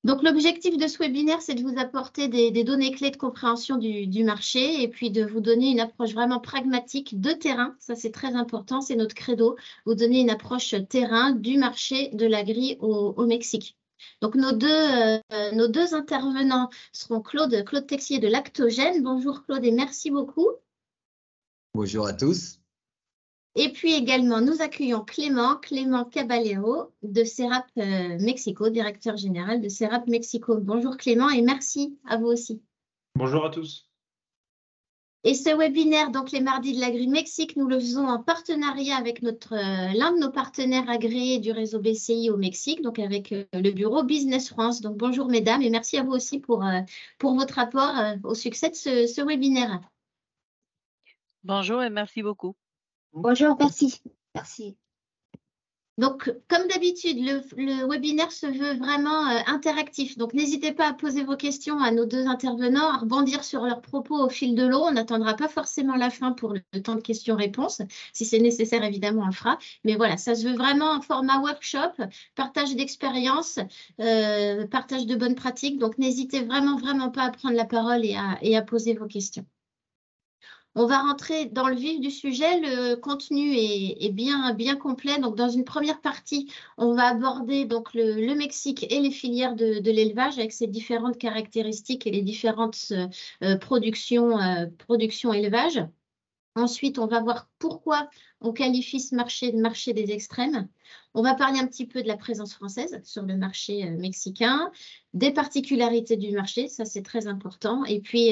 Donc, l'objectif de ce webinaire, c'est de vous apporter des données clés de compréhension du marché et puis de vous donner une approche vraiment pragmatique de terrain. Ça, c'est très important, c'est notre credo. Vous donner une approche terrain du marché de l'agri au Mexique. Donc, nos deux intervenants seront Claude Texier de Lactogène. Bonjour Claude et merci beaucoup. Bonjour à tous. Et puis également, nous accueillons Clément Caballero de CERAP Mexico, directeur général de CERAP Mexico. Bonjour Clément et merci à vous aussi. Bonjour à tous. Et ce webinaire, donc les mardis de l'Agri-Mexique, nous le faisons en partenariat avec l'un de nos partenaires agréés du réseau BCI au Mexique, donc avec le bureau Business France. Donc bonjour mesdames et merci à vous aussi pour votre apport au succès de ce webinaire. Bonjour et merci beaucoup. Bonjour, merci. Merci. Donc, comme d'habitude, le webinaire se veut vraiment interactif. Donc, n'hésitez pas à poser vos questions à nos deux intervenants, à rebondir sur leurs propos au fil de l'eau. On n'attendra pas forcément la fin pour le temps de questions-réponses. Si c'est nécessaire, évidemment, on le fera. Mais voilà, ça se veut vraiment en format workshop, partage d'expériences, partage de bonnes pratiques. Donc, n'hésitez vraiment pas à prendre la parole et à poser vos questions. On va rentrer dans le vif du sujet. Le contenu est bien complet. Donc, dans une première partie, on va aborder donc le Mexique et les filières de l'élevage avec ses différentes caractéristiques et les différentes productions élevage. Ensuite, on va voir pourquoi on qualifie ce marché de marché des extrêmes. On va parler un petit peu de la présence française sur le marché mexicain, des particularités du marché, ça c'est très important. Et puis,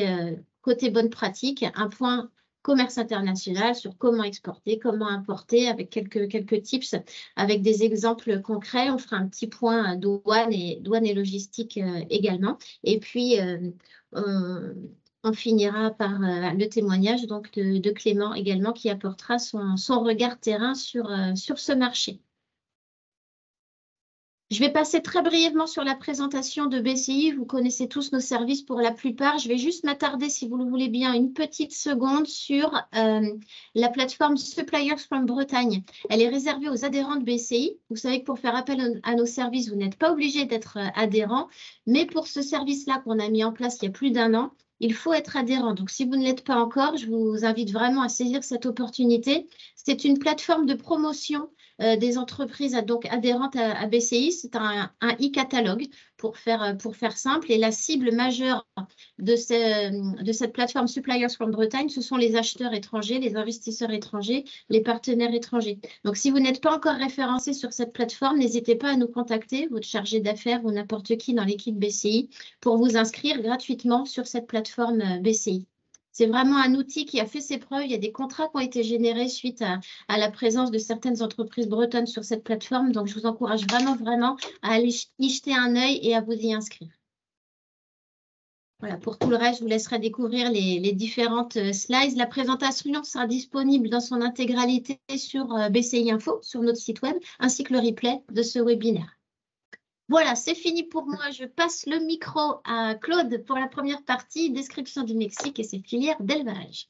côté bonne pratique, un point commerce international sur comment exporter, comment importer, avec quelques tips, avec des exemples concrets. On fera un petit point douane et logistique également. Et puis, on finira par le témoignage donc, de Clément également qui apportera son regard terrain sur ce marché. Je vais passer très brièvement sur la présentation de BCI. Vous connaissez tous nos services pour la plupart. Je vais juste m'attarder, si vous le voulez bien, une petite seconde sur la plateforme Suppliers from Bretagne. Elle est réservée aux adhérents de BCI. Vous savez que pour faire appel à nos services, vous n'êtes pas obligé d'être adhérent. Mais pour ce service-là qu'on a mis en place il y a plus d'1 an, il faut être adhérent. Donc, si vous ne l'êtes pas encore, je vous invite vraiment à saisir cette opportunité. C'est une plateforme de promotion des entreprises donc adhérentes à BCI. C'est un e-catalogue pour faire simple. Et la cible majeure de cette plateforme Suppliers from Bretagne, ce sont les acheteurs étrangers, les investisseurs étrangers, les partenaires étrangers. Donc, si vous n'êtes pas encore référencé sur cette plateforme, n'hésitez pas à nous contacter, votre chargé d'affaires ou n'importe qui dans l'équipe BCI, pour vous inscrire gratuitement sur cette plateforme BCI. C'est vraiment un outil qui a fait ses preuves. Il y a des contrats qui ont été générés suite à la présence de certaines entreprises bretonnes sur cette plateforme. Donc, je vous encourage vraiment à aller y jeter un œil et à vous y inscrire. Voilà, pour tout le reste, je vous laisserai découvrir les différentes slides. La présentation sera disponible dans son intégralité sur BCI Info, sur notre site web, ainsi que le replay de ce webinaire. Voilà, c'est fini pour moi. Je passe le micro à Claude pour la première partie, description du Mexique et ses filières d'élevage.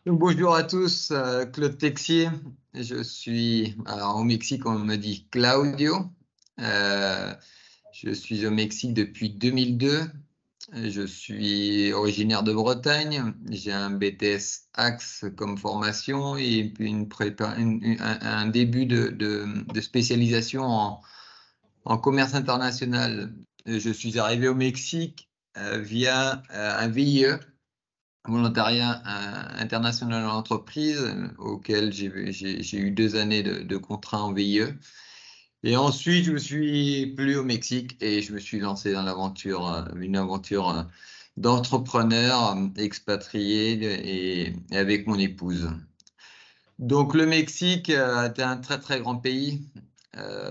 Bonjour à tous, Claude Texier. Je suis au Mexique, on me dit Claudio. Je suis au Mexique depuis 2002. Je suis originaire de Bretagne. J'ai un BTS Axe comme formation et puis un début de spécialisation en commerce international. Je suis arrivé au Mexique via un VIE, volontariat international en entreprise, auquel j'ai eu 2 années de contrat en VIE. Et ensuite, je me suis plu au Mexique et je me suis lancé dans une aventure d'entrepreneur expatrié et avec mon épouse. Donc, le Mexique est un très grand pays.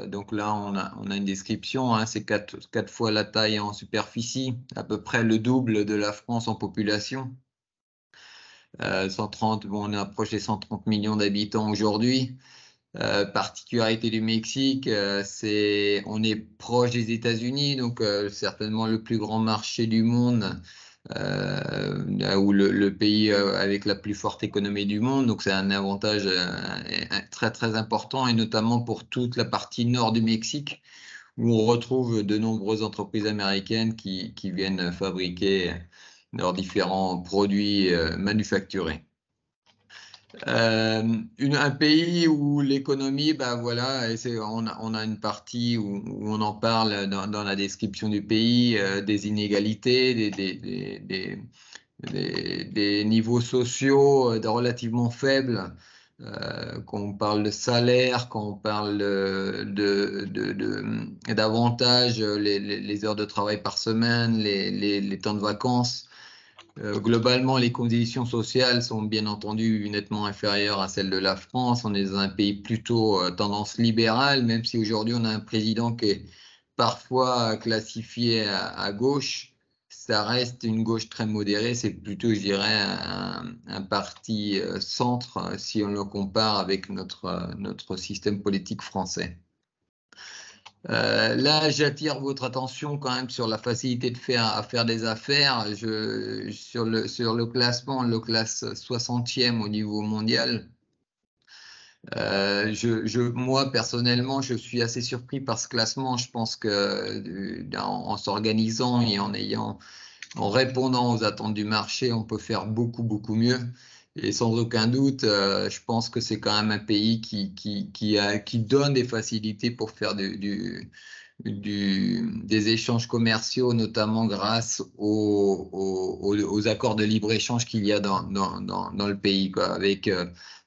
Donc là, on a une description, hein, c'est 4 fois la taille en superficie, à peu près le double de la France en population. 130, on a approché 130 millions d'habitants aujourd'hui. Particularité du Mexique, on est proche des États-Unis, donc certainement le plus grand marché du monde ou le pays avec la plus forte économie du monde. Donc c'est un avantage très très important, et notamment pour toute la partie nord du Mexique, où on retrouve de nombreuses entreprises américaines qui viennent fabriquer leurs différents produits manufacturés. Un pays où l'économie, ben voilà, on a une partie où on en parle dans la description du pays, des inégalités, des niveaux sociaux relativement faibles, quand on parle de salaire, quand on parle d'avantages, les heures de travail par semaine, les temps de vacances. Globalement, les conditions sociales sont bien entendu nettement inférieures à celles de la France. On est dans un pays plutôt tendance libérale, même si aujourd'hui on a un président qui est parfois classifié à gauche. Ça reste une gauche très modérée. C'est plutôt, je dirais, un parti centre si on le compare avec notre système politique français. Là, j'attire votre attention quand même sur la facilité à faire des affaires. Sur le classement, le classe 60e au niveau mondial. Moi, personnellement, je suis assez surpris par ce classement. Je pense que en s'organisant et en répondant aux attentes du marché, on peut faire beaucoup, beaucoup mieux. Et sans aucun doute, je pense que c'est quand même un pays qui donne des facilités pour faire des échanges commerciaux, notamment grâce aux accords de libre-échange qu'il y a dans le pays, quoi, avec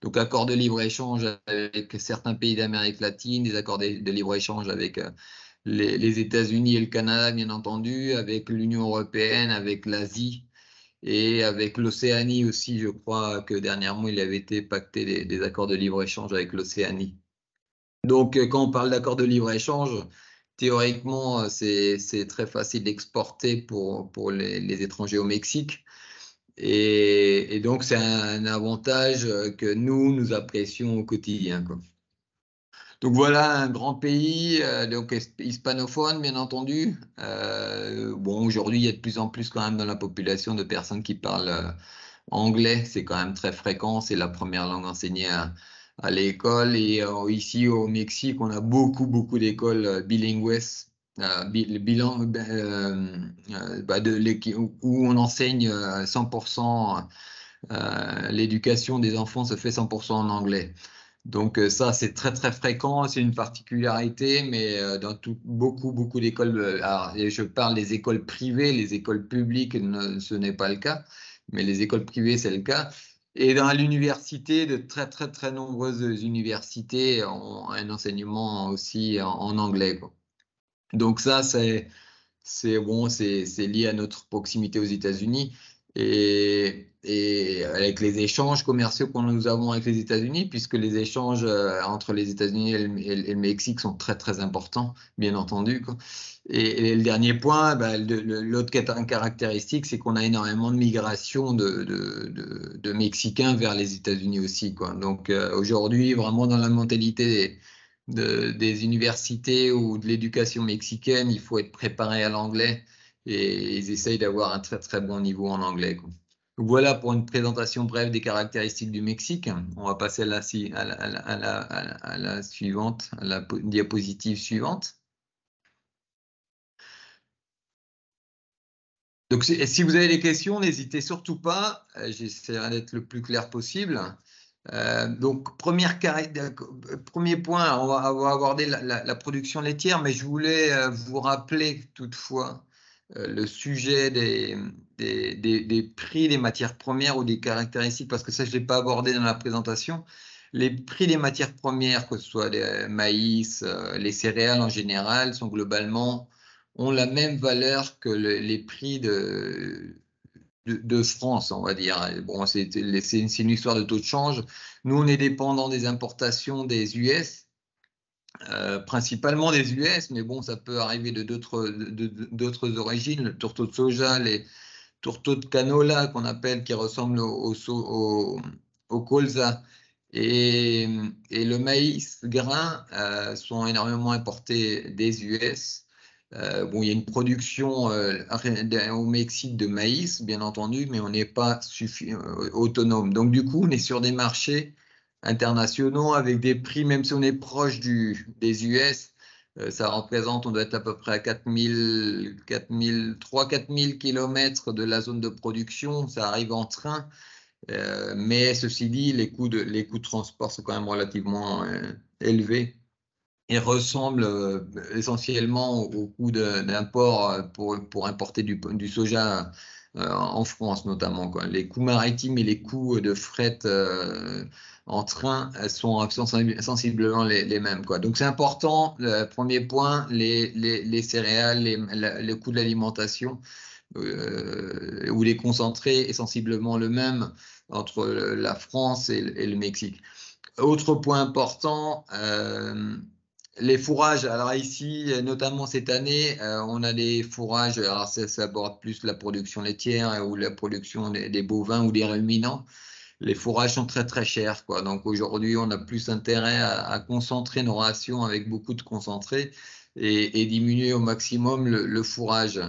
donc accords de libre-échange avec certains pays d'Amérique latine, des accords de libre-échange avec les États-Unis et le Canada, bien entendu, avec l'Union européenne, avec l'Asie et avec l'Océanie aussi. Je crois que dernièrement, il avait été pacté des accords de libre-échange avec l'Océanie. Donc, quand on parle d'accords de libre-échange, théoriquement, c'est très facile d'exporter pour les étrangers au Mexique. Et donc, c'est un avantage que nous apprécions au quotidien, quoi. Donc voilà, un grand pays, donc hispanophone, bien entendu. Bon, aujourd'hui, il y a de plus en plus quand même dans la population de personnes qui parlent anglais. C'est quand même très fréquent, c'est la première langue enseignée à l'école. Et ici au Mexique, on a beaucoup d'écoles bilingues, où on enseigne 100%, l'éducation des enfants se fait 100% en anglais. Donc ça, c'est très très fréquent, c'est une particularité, mais dans beaucoup d'écoles, je parle des écoles privées, les écoles publiques, ce n'est pas le cas, mais les écoles privées, c'est le cas. Et dans l'université, de très nombreuses universités ont un enseignement aussi en anglais, quoi. Donc ça, c'est bon, c'est lié à notre proximité aux États-Unis et avec les échanges commerciaux que nous avons avec les États-Unis, puisque les échanges entre les États-Unis et le Mexique sont très importants, bien entendu, quoi. Et le dernier point, l'autre caractéristique, c'est qu'on a énormément de migration de Mexicains vers les États-Unis aussi, quoi. Donc aujourd'hui, vraiment dans la mentalité des universités ou de l'éducation mexicaine, il faut être préparé à l'anglais et ils essayent d'avoir un très bon niveau en anglais, quoi. Donc voilà pour une présentation brève des caractéristiques du Mexique. On va passer à la suivante, à la diapositive suivante. Donc si vous avez des questions, n'hésitez surtout pas. J'essaierai d'être le plus clair possible. Donc, premier point, on va aborder la production laitière, mais je voulais vous rappeler toutefois le sujet des prix des matières premières ou des caractéristiques, parce que ça, je ne l'ai pas abordé dans la présentation. Les prix des matières premières, que ce soit le maïs, les céréales en général, ont la même valeur que les prix de France, on va dire. Bon, c'est une histoire de taux de change. Nous, on est dépendant des importations des US, principalement des US, mais bon, ça peut arriver d'autres origines. Le tourteau de soja, les tourteaux de canola qu'on appelle, qui ressemblent au colza, et le maïs grain sont énormément importés des US. Bon, il y a une production au Mexique de maïs, bien entendu, mais on n'est pas autonome. Donc, du coup, on est sur des marchés internationaux avec des prix, même si on est proche des US, ça représente, on doit être à peu près à 3-4 000 kilomètres de la zone de production. Ça arrive en train. Mais ceci dit, les coûts de transport sont quand même relativement élevés et ressemblent essentiellement au coût d'import pour importer du soja en France notamment, quoi. Les coûts maritimes et les coûts de fret en train sont sensiblement les mêmes, quoi. Donc c'est important, le premier point, les céréales, le coût de l'alimentation où les concentrés est sensiblement le même entre la France et le Mexique. Autre point important, les fourrages. Alors ici, notamment cette année, on a des fourrages, alors ça aborde plus la production laitière ou la production des bovins ou des ruminants. Les fourrages sont très très chers, quoi. Donc aujourd'hui, on a plus intérêt à concentrer nos rations avec beaucoup de concentré et diminuer au maximum le fourrage.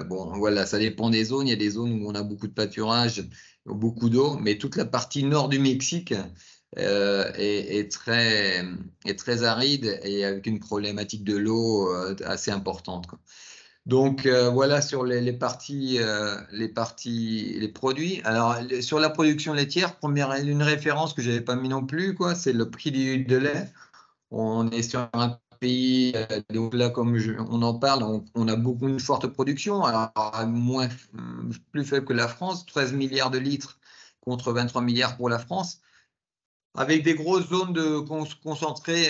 Bon, voilà, ça dépend des zones. Il y a des zones où on a beaucoup de pâturage, beaucoup d'eau, mais toute la partie nord du Mexique est très aride et avec une problématique de l'eau assez importante, quoi. Donc voilà sur les produits. Alors sur la production laitière, une référence que j'avais pas mis non plus, quoi, c'est le prix du litre de lait. On est sur un pays, donc là comme on en parle, on a une forte production, alors plus faible que la France, 13 milliards de litres contre 23 milliards pour la France. Avec des grosses zones concentrées,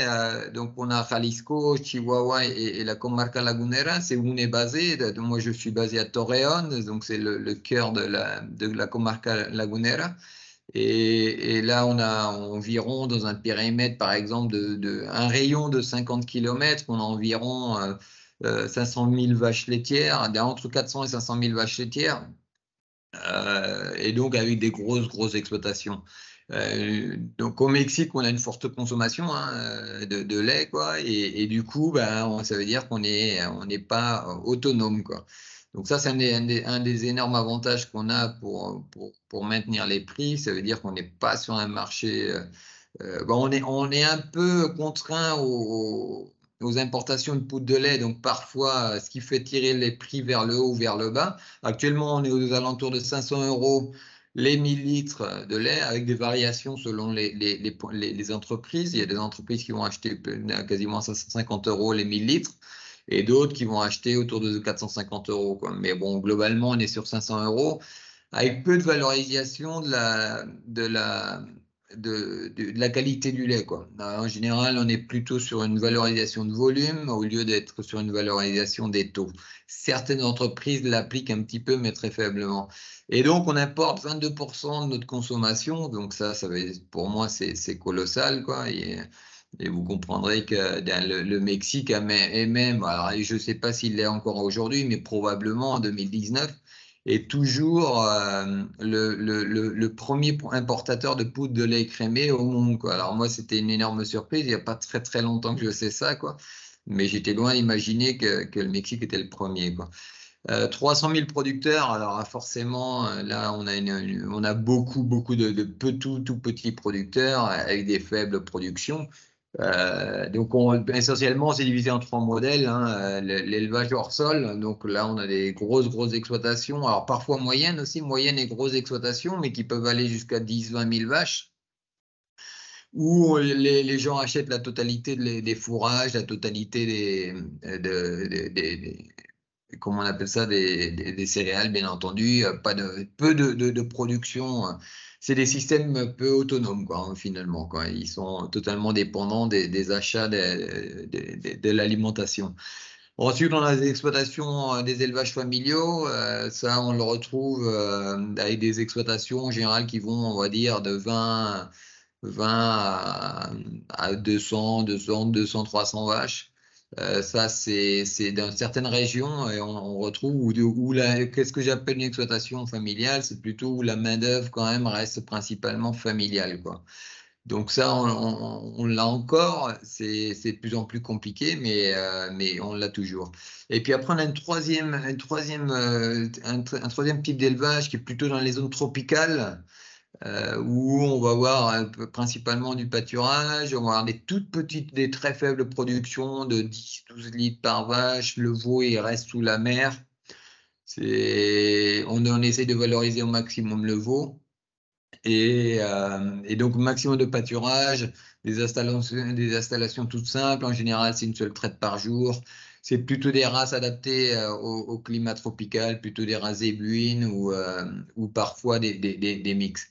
donc on a Jalisco, Chihuahua et la Comarca Lagunera, c'est où on est basé. Moi, je suis basé à Torreón, donc c'est le cœur de la Comarca Lagunera. Et là, on a environ, dans un périmètre, par exemple, un rayon de 50 km, on a environ 500 000 vaches laitières, entre 400 et 500 000 vaches laitières. Et donc avec des grosses exploitations. Donc au Mexique, on a une forte consommation de lait, quoi, et du coup, ben, ça veut dire qu'on n'est pas autonome, quoi. Donc ça, c'est un des énormes avantages qu'on a pour maintenir les prix. Ça veut dire qu'on n'est pas sur un marché. Bon, on est un peu contraint aux importations de poudre de lait, donc parfois, ce qui fait tirer les prix vers le haut ou vers le bas. Actuellement, on est aux alentours de 500 € les 1000 litres de lait, avec des variations selon les entreprises. Il y a des entreprises qui vont acheter quasiment 550 € les 1000 litres et d'autres qui vont acheter autour de 450 €, quoi. Mais bon, globalement, on est sur 500 € avec peu de valorisation de la qualité du lait, quoi. En général, on est plutôt sur une valorisation de volume au lieu d'être sur une valorisation des taux. Certaines entreprises l'appliquent un petit peu, mais très faiblement. Et donc, on importe 22% de notre consommation. Donc ça pour moi, c'est colossal, quoi. Et vous comprendrez que le Mexique est même, alors je ne sais pas s'il l'est encore aujourd'hui, mais probablement en 2019, est toujours le premier importateur de poudre de lait écrémé au monde, quoi. Alors moi, c'était une énorme surprise. Il n'y a pas très très longtemps que je sais ça, quoi. Mais j'étais loin d'imaginer que le Mexique était le premier, quoi. 300 000 producteurs, alors forcément, là, on a beaucoup de tout petits producteurs avec des faibles productions. Donc, essentiellement, c'est divisé en 3 modèles, hein. L'élevage hors sol, donc là, on a des grosses exploitations, alors parfois moyennes aussi, moyennes et grosses exploitations, mais qui peuvent aller jusqu'à 10-20 000 vaches, où les gens achètent la totalité des fourrages, la totalité comment on appelle ça, des céréales, bien entendu, peu de production. C'est des systèmes peu autonomes, quoi, finalement, quoi. Ils sont totalement dépendants des achats de l'alimentation. Ensuite, on a des exploitations, des élevages familiaux. Ça, on le retrouve avec des exploitations en général qui vont, on va dire, de 20 à 200, 300 vaches. Ça, c'est dans certaines régions, et on retrouve qu'est-ce que j'appelle une exploitation familiale, c'est plutôt où la main-d'œuvre quand même reste principalement familiale, quoi. Donc ça, on l'a encore, c'est de plus en plus compliqué, mais on l'a toujours. Et puis après, on a un troisième type d'élevage qui est plutôt dans les zones tropicales, où on va avoir principalement du pâturage, on va avoir des très faibles productions de 10-12 litres par vache, le veau il reste sous la mer. On essaie de valoriser au maximum le veau. Et donc, maximum de pâturage, des installations toutes simples. En général, c'est une seule traite par jour. C'est plutôt des races adaptées au climat tropical, plutôt des races zébulines ou parfois des mix.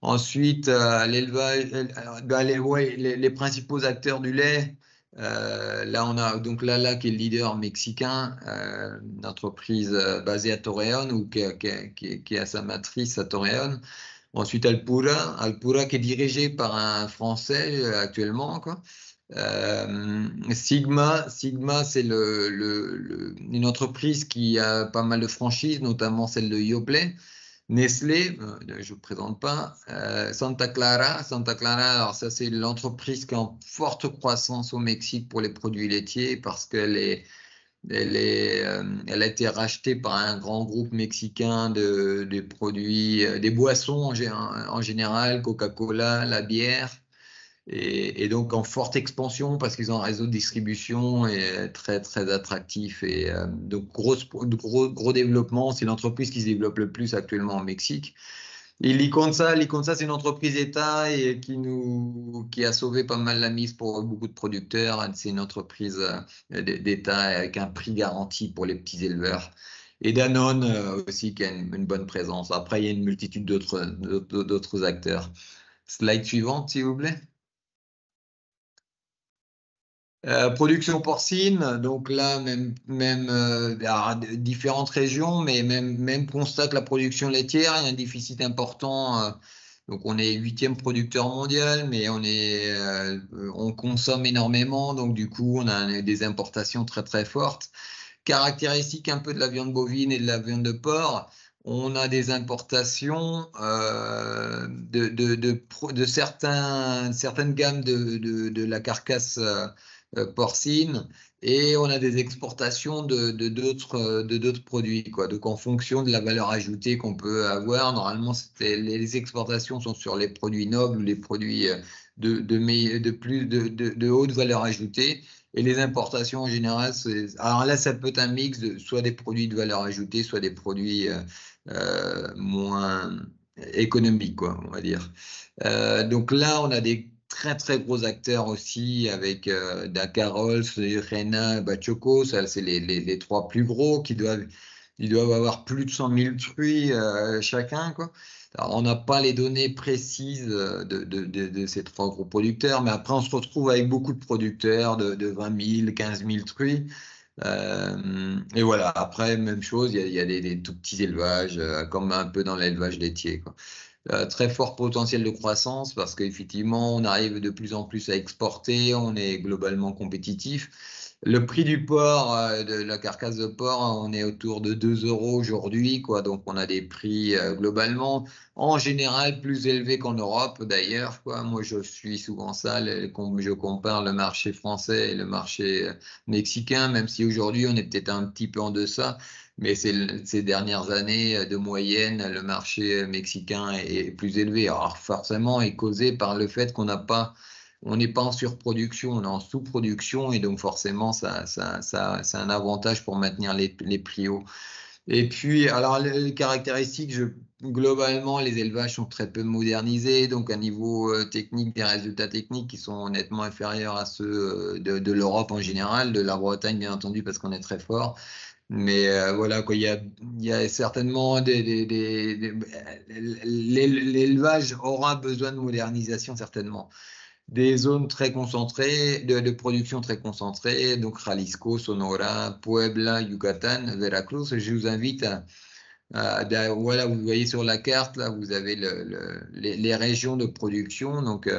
Ensuite, l'élevage, les principaux acteurs du lait. Là, on a donc Lala qui est le leader mexicain, une entreprise basée à Torreón ou qui a sa matrice à Torreón. Ensuite, Alpura qui est dirigé par un Français actuellement, quoi. Sigma, c'est une entreprise qui a pas mal de franchises, notamment celle de Yoplait. Nestlé, je ne présente pas. Santa Clara, alors ça c'est l'entreprise qui est en forte croissance au Mexique pour les produits laitiers parce qu'elle a été rachetée par un grand groupe mexicain de produits, des boissons en général, Coca-Cola, la bière, et donc en forte expansion parce qu'ils ont un réseau de distribution et très très attractif. Et donc gros développement, c'est l'entreprise qui se développe le plus actuellement au Mexique. Et Liconza, c'est une entreprise État et qui a sauvé pas mal la mise pour beaucoup de producteurs. C'est une entreprise d'État avec un prix garanti pour les petits éleveurs. Et Danone aussi qui a une bonne présence. Après, il y a une multitude d'autres acteurs. Slide suivante, s'il vous plaît. Production porcine, donc là, différentes régions, mais même constat que la production laitière, il y a un déficit important. Donc on est 8e producteur mondial, mais on consomme énormément, donc du coup on a des importations très très fortes. Caractéristique un peu de la viande bovine et de la viande de porc, on a des importations de certaines gammes de la carcasse porcine, et on a des exportations de d'autres produits, quoi. Donc en fonction de la valeur ajoutée qu'on peut avoir, normalement les exportations sont sur les produits nobles, les produits de haute valeur ajoutée, et les importations en général, alors là ça peut être un mix de soit des produits de valeur ajoutée, soit des produits moins économiques, quoi, on va dire. Donc là on a des très très gros acteurs aussi avec Dakar Rolls, Rena, Bachoco, ça c'est les 3 plus gros ils doivent avoir plus de 100 000 truies chacun, quoi. Alors, on n'a pas les données précises de ces 3 gros producteurs, mais après on se retrouve avec beaucoup de producteurs de 20 000, 15 000 truies. Et voilà, après même chose, il y a des tout petits élevages, comme un peu dans l'élevage laitier, quoi. Très fort potentiel de croissance parce qu'effectivement, on arrive de plus en plus à exporter, on est globalement compétitif. Le prix du porc, de la carcasse de porc, on est autour de 2 € aujourd'hui, quoi. Donc, on a des prix globalement, en général, plus élevés qu'en Europe, d'ailleurs, quoi. Moi, je suis souvent ça, je compare le marché français et le marché mexicain, même si aujourd'hui, on est peut-être un petit peu en deçà. Mais ces dernières années, de moyenne, le marché mexicain est plus élevé. Alors forcément, est causé par le fait on n'est pas en surproduction, on est en sous-production, et donc forcément, ça c'est un avantage pour maintenir les prix hauts. Et puis, alors les caractéristiques, globalement, les élevages sont très peu modernisés, donc à niveau technique, des résultats techniques qui sont nettement inférieurs à ceux de l'Europe en général, de la Bretagne bien entendu parce qu'on est très fort. Mais voilà, quoi, il y a certainement l'élevage aura besoin de modernisation certainement. Des zones très concentrées, de production très concentrées, donc Jalisco, Sonora, Puebla, Yucatan, Veracruz. Je vous invite voilà, vous voyez sur la carte, là, vous avez les régions de production. Donc,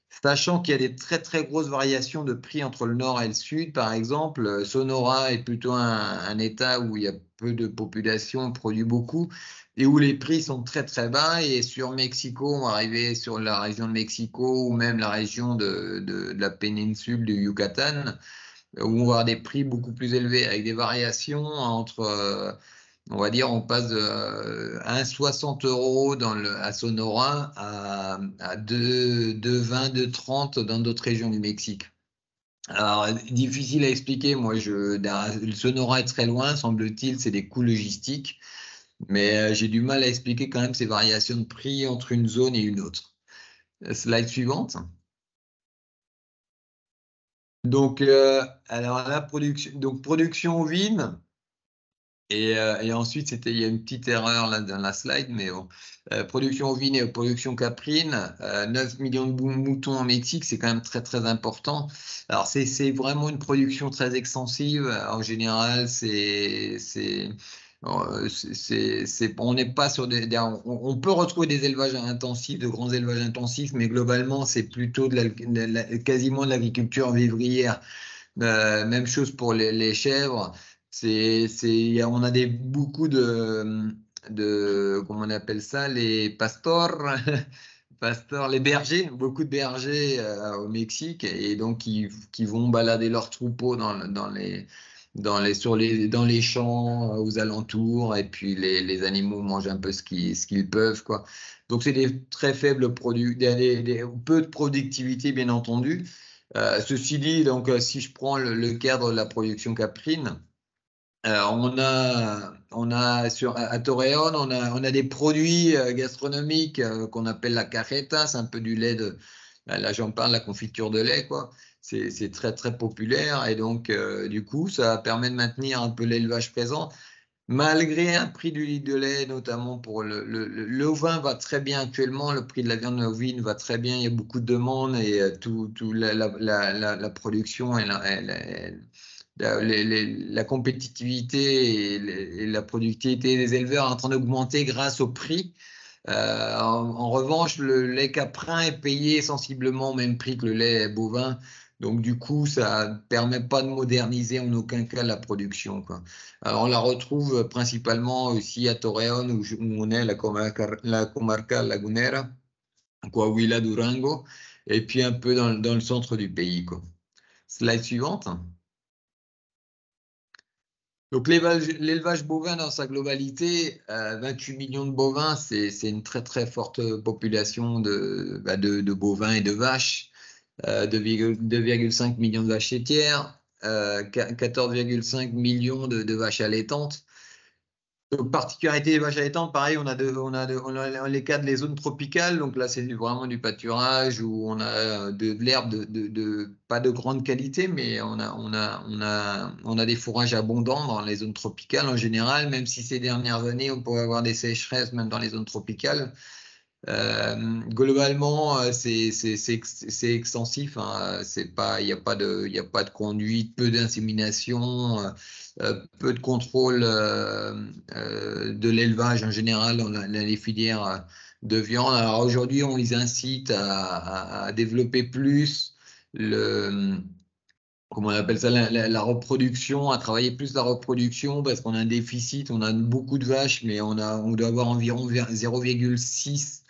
Sachant qu'il y a des très très grosses variations de prix entre le nord et le sud. Par exemple, Sonora est plutôt un État où il y a peu de population, on produit beaucoup, et où les prix sont très très bas. Et sur Mexico, on va arriver sur la région de Mexico ou même la région de la péninsule du Yucatan, où on va avoir des prix beaucoup plus élevés, avec des variations entre, on va dire, on passe de 1,60 € à Sonora à 2,20, 2,30 dans d'autres régions du Mexique. Alors, difficile à expliquer. Moi, le Sonora est très loin, semble-t-il, c'est des coûts logistiques. Mais j'ai du mal à expliquer quand même ces variations de prix entre une zone et une autre. Slide suivante. Donc, alors la production ovine. Et ensuite, il y a une petite erreur là dans la slide, mais bon. Production ovine et production caprine, 9 millions de moutons au Mexique, c'est quand même très très important. Alors c'est vraiment une production très extensive. En général, on n'est pas sur on peut retrouver des élevages intensifs, de grands élevages intensifs, mais globalement, c'est plutôt quasiment de l'agriculture vivrière. Même chose pour les chèvres. On a beaucoup comment on appelle ça, les pastors, les bergers, beaucoup de bergers au Mexique, et donc qui vont balader leurs troupeaux dans les champs aux alentours, et puis les animaux mangent un peu ce qu'ils peuvent, quoi. Donc c'est des très faibles produits, peu de productivité, bien entendu. Ceci dit, donc, si je prends le cadre de la production caprine, à Torreón, on a des produits gastronomiques qu'on appelle la cajeta, c'est un peu du lait là j'en parle, la confiture de lait, quoi. C'est très très populaire, et donc du coup ça permet de maintenir un peu l'élevage présent. Malgré un prix du litre de lait, notamment pour le vin va très bien actuellement, le prix de la viande ovine va très bien, il y a beaucoup de demandes, et la production et la compétitivité et la productivité des éleveurs est en train d'augmenter grâce au prix. En revanche, le lait caprin est payé sensiblement au même prix que le lait bovin. Donc, du coup, ça ne permet pas de moderniser en aucun cas la production, quoi. Alors, on la retrouve principalement aussi à Torreón, où on est la comarca lagunera, Coahuila, Durango, et puis un peu dans le centre du pays, quoi. Slide suivante. Donc l'élevage bovin dans sa globalité, 28 millions de bovins, c'est une très très forte population de bovins et de vaches, 2,5 millions de vaches laitières, 14,5 millions de vaches allaitantes. Donc, particularité des vaches allaitantes, pareil, on a les cas des zones tropicales. Donc là, c'est vraiment du pâturage où on a de l'herbe pas de grande qualité, mais on a des fourrages abondants dans les zones tropicales en général, même si ces dernières années, on pourrait avoir des sécheresses même dans les zones tropicales. Globalement, c'est extensif, hein. Il n'y a pas de conduite, peu d'insémination, peu de contrôle de l'élevage en général dans les filières de viande. Alors aujourd'hui, on les incite à développer plus comment on appelle ça, la reproduction, à travailler plus la reproduction, parce qu'on a un déficit, on a beaucoup de vaches, mais on doit avoir environ 0,6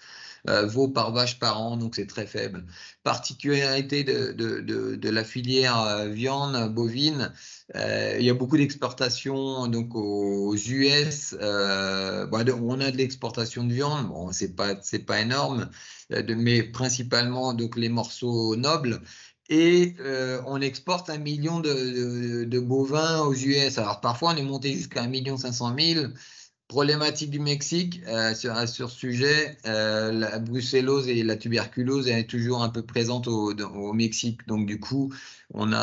veaux par vache par an, donc c'est très faible. Particularité de la filière viande bovine, il y a beaucoup d'exportations donc aux US. On a de l'exportation de viande, bon, c'est pas énorme, mais principalement donc les morceaux nobles. Et on exporte 1 million de bovins aux US. Alors parfois, on est monté jusqu'à 1,5 million. Problématique du Mexique sur ce sujet, la brucellose et la tuberculose est toujours un peu présente au Mexique. Donc du coup, on est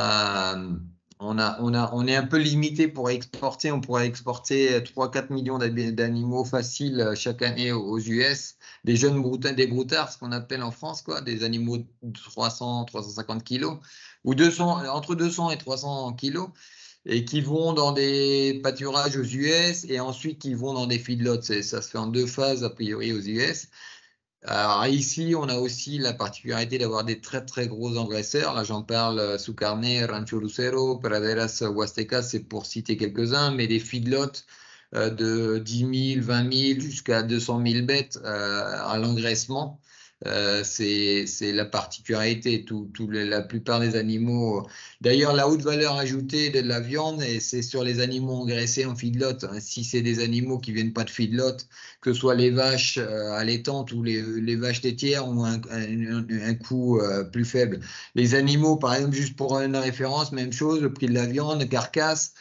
un peu limité pour exporter. On pourrait exporter 3-4 millions d'animaux faciles chaque année aux US. Des jeunes des broutards, ce qu'on appelle en France, quoi, des animaux de 300-350 kilos, ou entre 200 et 300 kilos, et qui vont dans des pâturages aux US et ensuite qui vont dans des feedlots. Ça se fait en 2 phases a priori aux US. Alors ici, on a aussi la particularité d'avoir des très très gros engraisseurs. Là, j'en parle, Sucarne, Rancho Lucero, Praderas Huastecas, c'est pour citer quelques-uns, mais des feedlots de 10 000, 20 000 jusqu'à 200 000 bêtes à l'engraissement. C'est la particularité. La plupart des animaux. D'ailleurs, la haute valeur ajoutée de la viande, c'est sur les animaux engraissés en feedlot. Si c'est des animaux qui viennent pas de feedlot, que ce soit les vaches allaitantes ou les vaches laitières, ont un coût plus faible. Les animaux, par exemple, juste pour une référence, même chose, le prix de la viande, carcasse.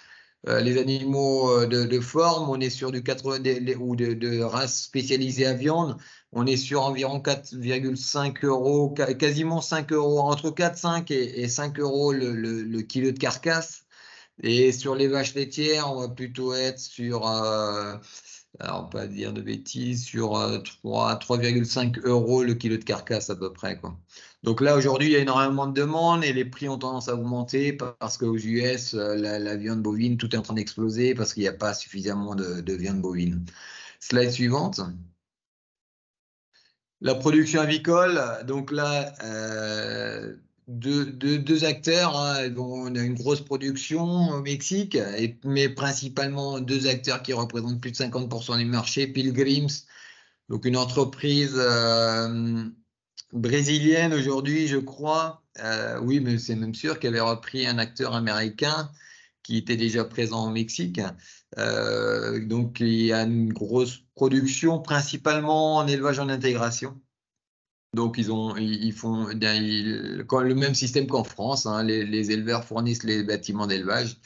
Les animaux de forme, on est sur du 80 ou de races spécialisées à viande, on est sur environ 4,5 €, quasiment 5 €, entre 4, 5 et 5 € le kilo de carcasse. Et sur les vaches laitières, on va plutôt être sur, alors pas dire de bêtises, sur 3,5 € le kilo de carcasse à peu près, quoi. Donc là, aujourd'hui, il y a énormément de demandes et les prix ont tendance à augmenter parce qu'aux US, la viande bovine, tout est en train d'exploser parce qu'il n'y a pas suffisamment de viande bovine. Slide suivante. La production avicole, donc là, deux acteurs, hein, on a une grosse production au Mexique, mais principalement deux acteurs qui représentent plus de 50% du marché, Pilgrims, donc une entreprise brésilienne aujourd'hui, je crois, oui, mais c'est même sûr qu'elle avait repris un acteur américain qui était déjà présent au Mexique. Donc il y a une grosse production, principalement en élevage en intégration. Donc, ils font le même système qu'en France, hein. Les éleveurs fournissent les bâtiments d'élevage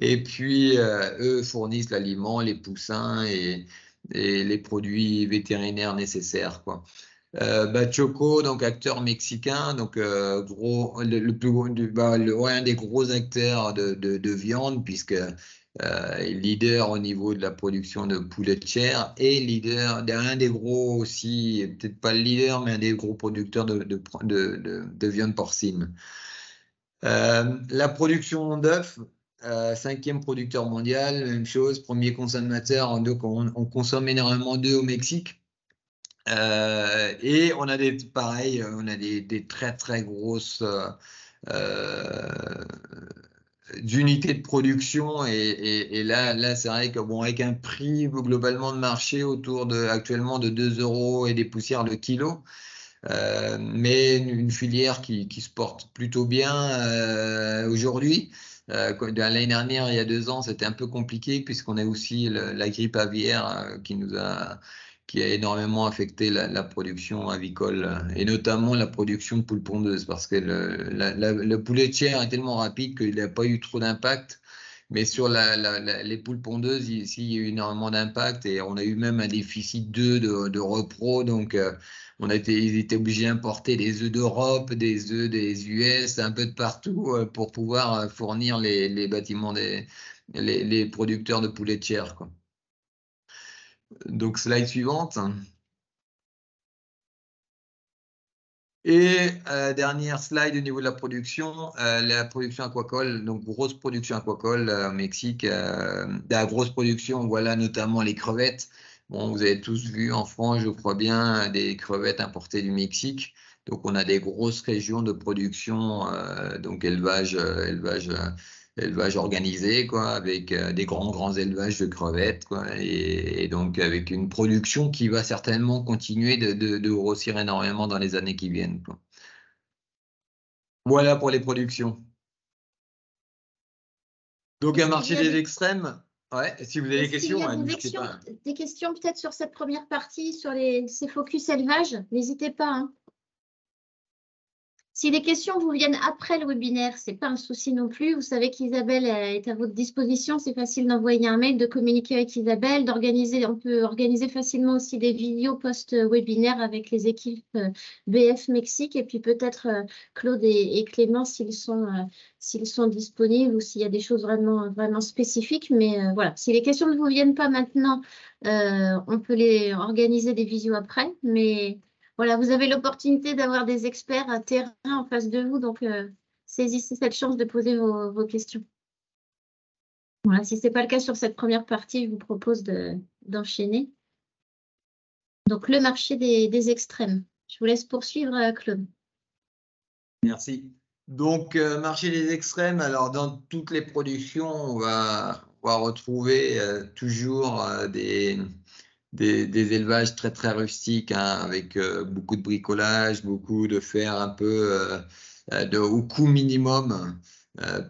et puis eux fournissent l'aliment, les poussins et les produits vétérinaires nécessaires, quoi. Choco, donc acteur mexicain, donc le plus gros, un des gros acteurs de viande, puisque leader au niveau de la production de poulet de chair et leader, un des gros aussi, peut-être pas le leader, mais un des gros producteurs de viande porcine. La production d'œufs, 5e producteur mondial, même chose, premier consommateur, donc on consomme énormément d'œufs au Mexique. Et on a on a des très très grosses d'unités de production et là c'est vrai que bon, avec un prix globalement de marché autour actuellement de 2 € et des poussières le kilo, mais une filière qui se porte plutôt bien aujourd'hui. L'année dernière, il y a 2 ans, c'était un peu compliqué puisqu'on a aussi la grippe aviaire qui a énormément affecté la production avicole et notamment la production de poules pondeuses parce que le poulet de chair est tellement rapide qu'il n'a pas eu trop d'impact. Mais sur les poules pondeuses, ici, il y a eu énormément d'impact et on a eu même un déficit d'œufs de repro. Donc, ils étaient obligés d'importer des œufs d'Europe, des œufs des US, un peu de partout pour pouvoir fournir les bâtiments les producteurs de poulet de chair, quoi. Donc, slide suivante. Et dernière slide au niveau de la production aquacole, donc grosse production aquacole au Mexique, la grosse production, voilà notamment les crevettes. Bon, vous avez tous vu en France, je crois bien, des crevettes importées du Mexique. Donc on a des grosses régions de production, donc élevage organisé, quoi, avec des grands élevages de crevettes, quoi, et donc avec une production qui va certainement continuer de grossir énormément dans les années qui viennent, quoi. Voilà pour les productions. Donc un marché des extrêmes. Ouais, si vous avez des questions, n'hésitez pas. Des questions peut-être sur cette première partie, sur ces focus élevage, n'hésitez pas, hein. Si les questions vous viennent après le webinaire, ce n'est pas un souci non plus. Vous savez qu'Isabelle est à votre disposition. C'est facile d'envoyer un mail, de communiquer avec Isabelle, on peut organiser facilement aussi des vidéos post-webinaire avec les équipes BF Mexique et puis peut-être Claude et Clément s'ils sont disponibles ou s'il y a des choses vraiment spécifiques. Mais voilà, si les questions ne vous viennent pas maintenant, on peut les organiser des visios après. Mais voilà, vous avez l'opportunité d'avoir des experts à terrain en face de vous, donc saisissez cette chance de poser vos questions. Voilà, si ce n'est pas le cas sur cette première partie, je vous propose d'enchaîner. Donc, le marché des extrêmes. Je vous laisse poursuivre, Claude. Merci. Donc, marché des extrêmes, alors dans toutes les productions, on va retrouver toujours des élevages très très rustiques, hein, avec beaucoup de bricolage, beaucoup de fer un peu au coût minimum.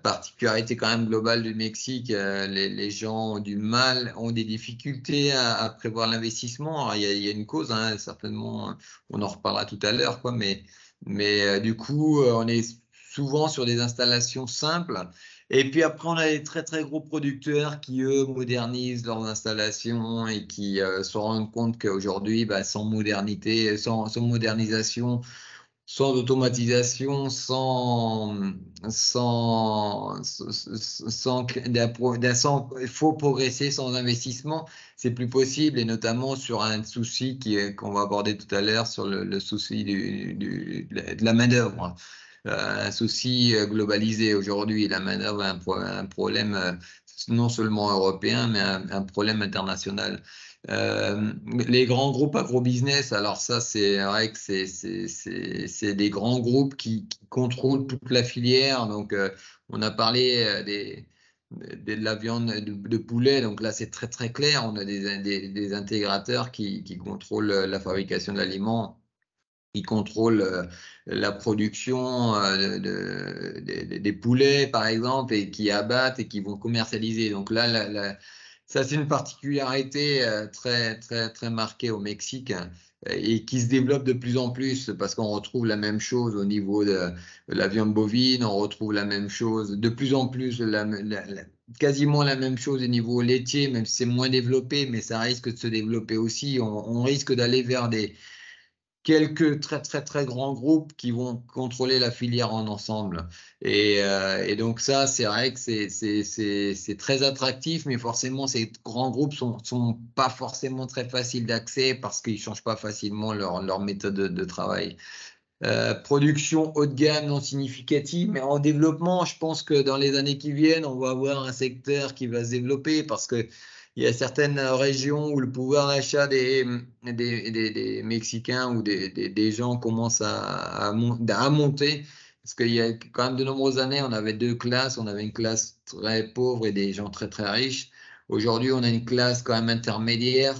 Particularité quand même globale du Mexique, les gens ont des difficultés à prévoir l'investissement. Il y a une cause, hein, certainement, on en reparlera tout à l'heure, quoi, mais du coup, on est souvent sur des installations simples. Et puis après, on a les très très gros producteurs qui, eux, modernisent leurs installations et qui se rendent compte qu'aujourd'hui, sans modernité, sans modernisation, sans automatisation, il faut progresser sans investissement, c'est plus possible, et notamment sur un souci qu'on va aborder tout à l'heure, sur le souci de la main-d'œuvre. Un souci globalisé aujourd'hui. La main-d'œuvre est un problème non seulement européen, mais un problème international. Les grands groupes agro-business, alors ça, c'est vrai que c'est des grands groupes qui contrôlent toute la filière. Donc, on a parlé de la viande de poulet. Donc là, c'est très, très clair. On a des intégrateurs qui contrôlent la fabrication de l'aliments, qui contrôlent la production des poulets, par exemple, et qui abattent et qui vont commercialiser. Donc là, ça, c'est une particularité très, très, très marquée au Mexique, hein, et qui se développe de plus en plus, parce qu'on retrouve la même chose au niveau de la viande bovine, on retrouve la même chose de plus en plus, quasiment la même chose au niveau laitier, même si c'est moins développé, mais ça risque de se développer aussi. On risque d'aller vers quelques très très très grands groupes qui vont contrôler la filière en ensemble. Et donc ça, c'est vrai que c'est très attractif, mais forcément, ces grands groupes sont pas forcément très faciles d'accès parce qu'ils changent pas facilement leur méthode de travail. Production haut de gamme non significative, mais en développement, je pense que dans les années qui viennent, on va avoir un secteur qui va se développer, parce que il y a certaines régions où le pouvoir d'achat des Mexicains ou des gens commence à monter. Parce qu'il y a quand même de nombreuses années, on avait deux classes. On avait une classe très pauvre et des gens très très riches. Aujourd'hui, on a une classe quand même intermédiaire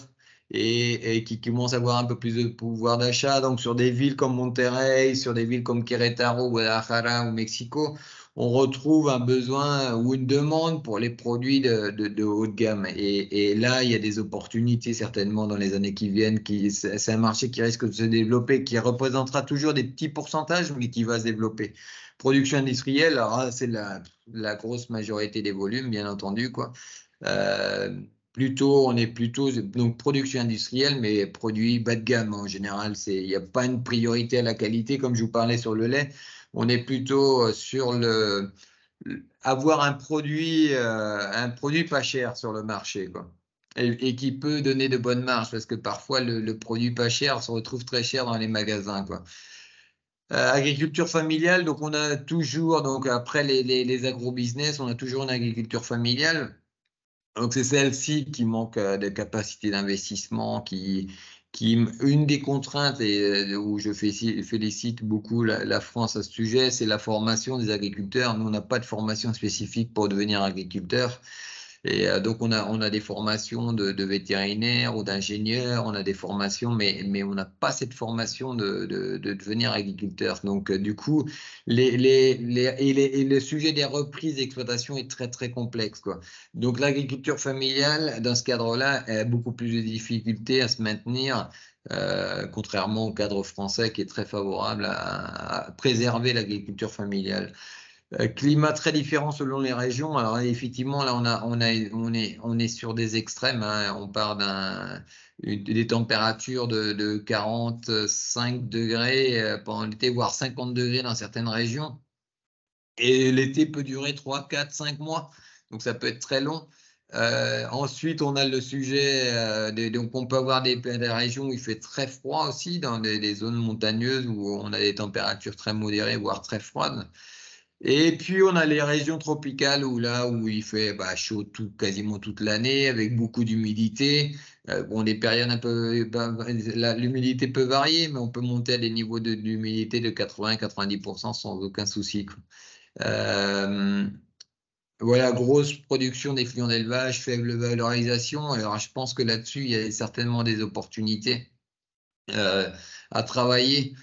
et qui commence à avoir un peu plus de pouvoir d'achat. Donc, sur des villes comme Monterrey, sur des villes comme Querétaro, Guadalajara ou Mexico, on retrouve un besoin ou une demande pour les produits de haut de gamme. Et là, il y a des opportunités certainement dans les années qui viennent. C'est un marché qui risque de se développer, qui représentera toujours des petits pourcentages, mais qui va se développer. Production industrielle, alors c'est la grosse majorité des volumes, bien entendu, quoi. On est plutôt donc production industrielle, mais produits bas de gamme en général. Il n'y a pas une priorité à la qualité, comme je vous parlais sur le lait. On est plutôt sur avoir un produit pas cher sur le marché, quoi. Et qui peut donner de bonnes marges, parce que parfois le produit pas cher se retrouve très cher dans les magasins, quoi. Agriculture familiale, donc on a toujours, donc après les agro-business, on a toujours une agriculture familiale. Donc c'est celle-ci qui manque de capacité d'investissement, une des contraintes, et où je félicite beaucoup la France à ce sujet, c'est la formation des agriculteurs. Nous, on n'a pas de formation spécifique pour devenir agriculteur. Et donc, on a des formations de vétérinaires ou d'ingénieurs, on a des formations, mais on n'a pas cette formation de devenir agriculteur. Donc, du coup, et le sujet des reprises d'exploitation est très, très complexe, quoi. Donc, l'agriculture familiale, dans ce cadre-là, a beaucoup plus de difficultés à se maintenir, contrairement au cadre français qui est très favorable à préserver l'agriculture familiale. Climat très différent selon les régions. Alors effectivement, là, on est sur des extrêmes, hein. On part des températures de 45 degrés pendant l'été, voire 50 degrés dans certaines régions. Et l'été peut durer 3, 4, 5 mois. Donc ça peut être très long. Ensuite, on a le sujet, donc on peut avoir des régions où il fait très froid aussi, dans des zones montagneuses où on a des températures très modérées, voire très froides. Et puis, on a les régions tropicales où il fait chaud quasiment toute l'année avec beaucoup d'humidité. Bon, les périodes un peu, l'humidité peut varier, mais on peut monter à des niveaux d'humidité de 80-90% sans aucun souci, quoi. Voilà, grosse production d'effluents d'élevage, faible valorisation. Alors, je pense que là-dessus, il y a certainement des opportunités à travailler,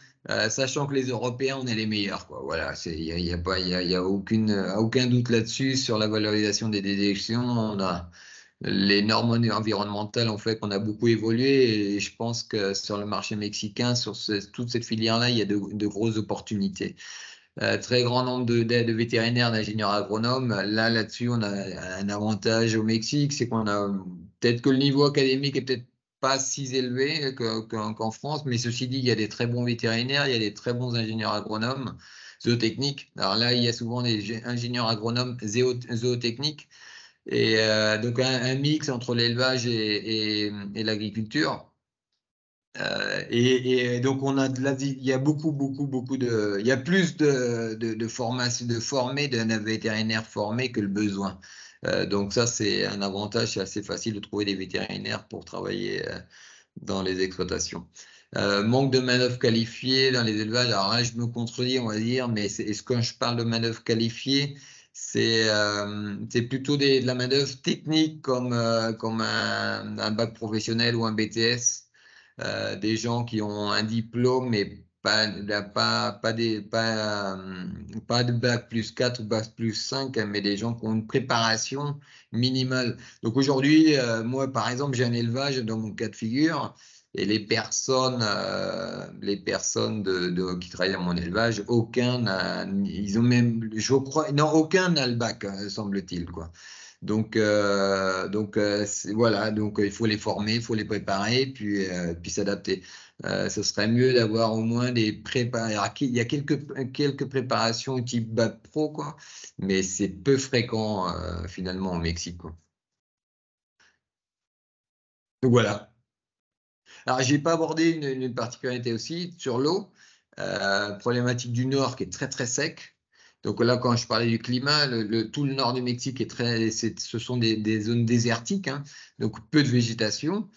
sachant que les Européens, on est les meilleurs, quoi. Voilà, il y a aucun doute là-dessus sur la valorisation des déjections. On a les normes environnementales ont fait qu'on a beaucoup évolué et je pense que sur le marché mexicain, sur toute cette filière-là, il y a de grosses opportunités. Très grand nombre d'aides vétérinaires, d'ingénieurs agronomes. Là-dessus, on a un avantage au Mexique, c'est qu'on a peut-être que le niveau académique est peut-être pas si élevé qu'en France, mais ceci dit, il y a des très bons vétérinaires, il y a des très bons ingénieurs agronomes, zootechniques. Alors là, il y a souvent des ingénieurs agronomes zootechniques, et donc un mix entre l'élevage et l'agriculture. Et donc on a il y a beaucoup il y a plus de formation, de formés, de vétérinaires formés que le besoin. Donc ça c'est un avantage, c'est assez facile de trouver des vétérinaires pour travailler dans les exploitations. Manque de main-d'œuvre qualifiée dans les élevages. Alors là je me contredis, on va dire, mais est-ce que quand je parle de main-d'œuvre qualifiée, c'est plutôt de la main-d'œuvre technique comme un bac professionnel ou un BTS. Des gens qui ont un diplôme, mais pas de bac plus 4 ou bac plus 5, mais des gens qui ont une préparation minimale. Donc aujourd'hui, moi, par exemple, j'ai un élevage dans mon cas de figure, et les personnes qui travaillent dans mon élevage, ils ont même, je crois, non, aucun n'a le bac, semble-t-il, quoi. Donc voilà, donc il faut les former, il faut les préparer, puis s'adapter. Ce serait mieux d'avoir au moins des préparations. Il y a quelques préparations type bac pro, quoi, mais c'est peu fréquent finalement au Mexique, quoi. Donc voilà. Alors j'ai pas abordé une particularité aussi sur l'eau, problématique du Nord qui est très très sec. Donc là, quand je parlais du climat, tout le nord du Mexique ce sont des zones désertiques, hein, donc peu de végétation.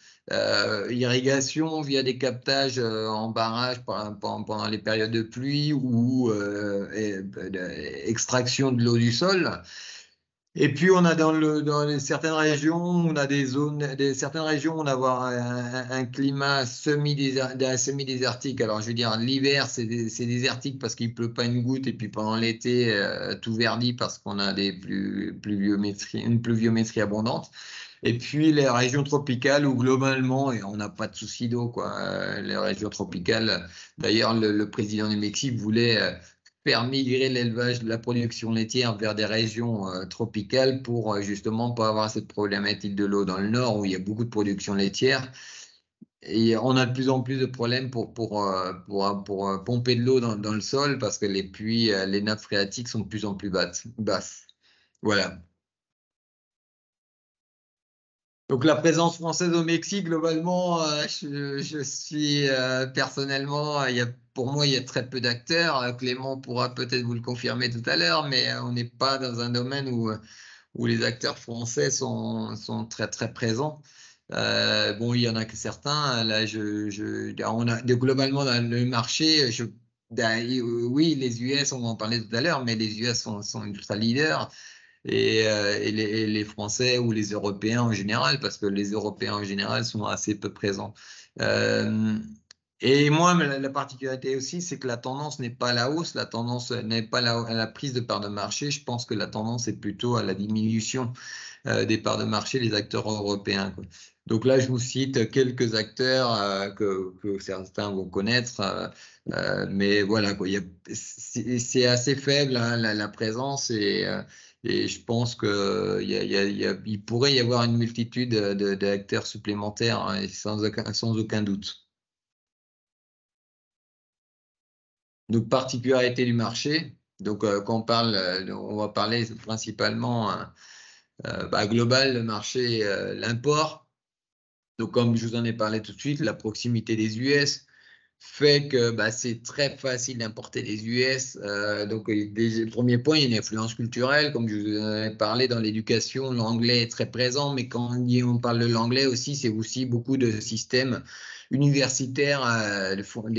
Irrigation via des captages en barrage pendant les périodes de pluie ou extraction de l'eau du sol. Et puis on a certaines régions, on a certaines régions, on va avoir un climat semi-désertique. Alors je veux dire, l'hiver c'est désertique parce qu'il pleut pas une goutte, et puis pendant l'été tout verdit parce qu'on a une pluviométrie abondante. Et puis les régions tropicales où globalement on n'a pas de souci d'eau, quoi. Les régions tropicales, d'ailleurs le président du Mexique voulait faire migrer l'élevage de la production laitière vers des régions tropicales pour justement pas avoir cette problématique de l'eau dans le nord où il y a beaucoup de production laitière. Et on a de plus en plus de problèmes pour pomper de l'eau dans le sol parce que les puits, les nappes phréatiques sont de plus en plus basses. Voilà. Donc la présence française au Mexique, globalement, je suis personnellement, pour moi, il y a très peu d'acteurs. Clément pourra peut-être vous le confirmer tout à l'heure, mais on n'est pas dans un domaine où les acteurs français sont très très présents. Bon, il y en a que certains. Là, globalement dans le marché, oui, les US, on va en parler tout à l'heure, mais les US sont ultra leaders. Et les Français ou les Européens en général, parce que les Européens en général sont assez peu présents. Et moi, la particularité aussi, c'est que la tendance n'est pas à la hausse, la tendance n'est pas à la prise de part de marché. Je pense que la tendance est plutôt à la diminution des parts de marché des acteurs européens, quoi. Donc là, je vous cite quelques acteurs que certains vont connaître, mais voilà, quoi. C'est assez faible, hein, la présence, et je pense qu'il pourrait y avoir une multitude d'acteurs supplémentaires, hein, sans aucun doute. Donc, particularité du marché. Donc, quand on va parler principalement global, le marché, l'import. Donc, comme je vous en ai parlé tout de suite, la proximité des US fait que c'est très facile d'importer des US. Donc, le premier point, il y a une influence culturelle. Comme je vous en ai parlé dans l'éducation, l'anglais est très présent, mais quand on parle de l'anglais aussi, c'est aussi beaucoup de systèmes universitaires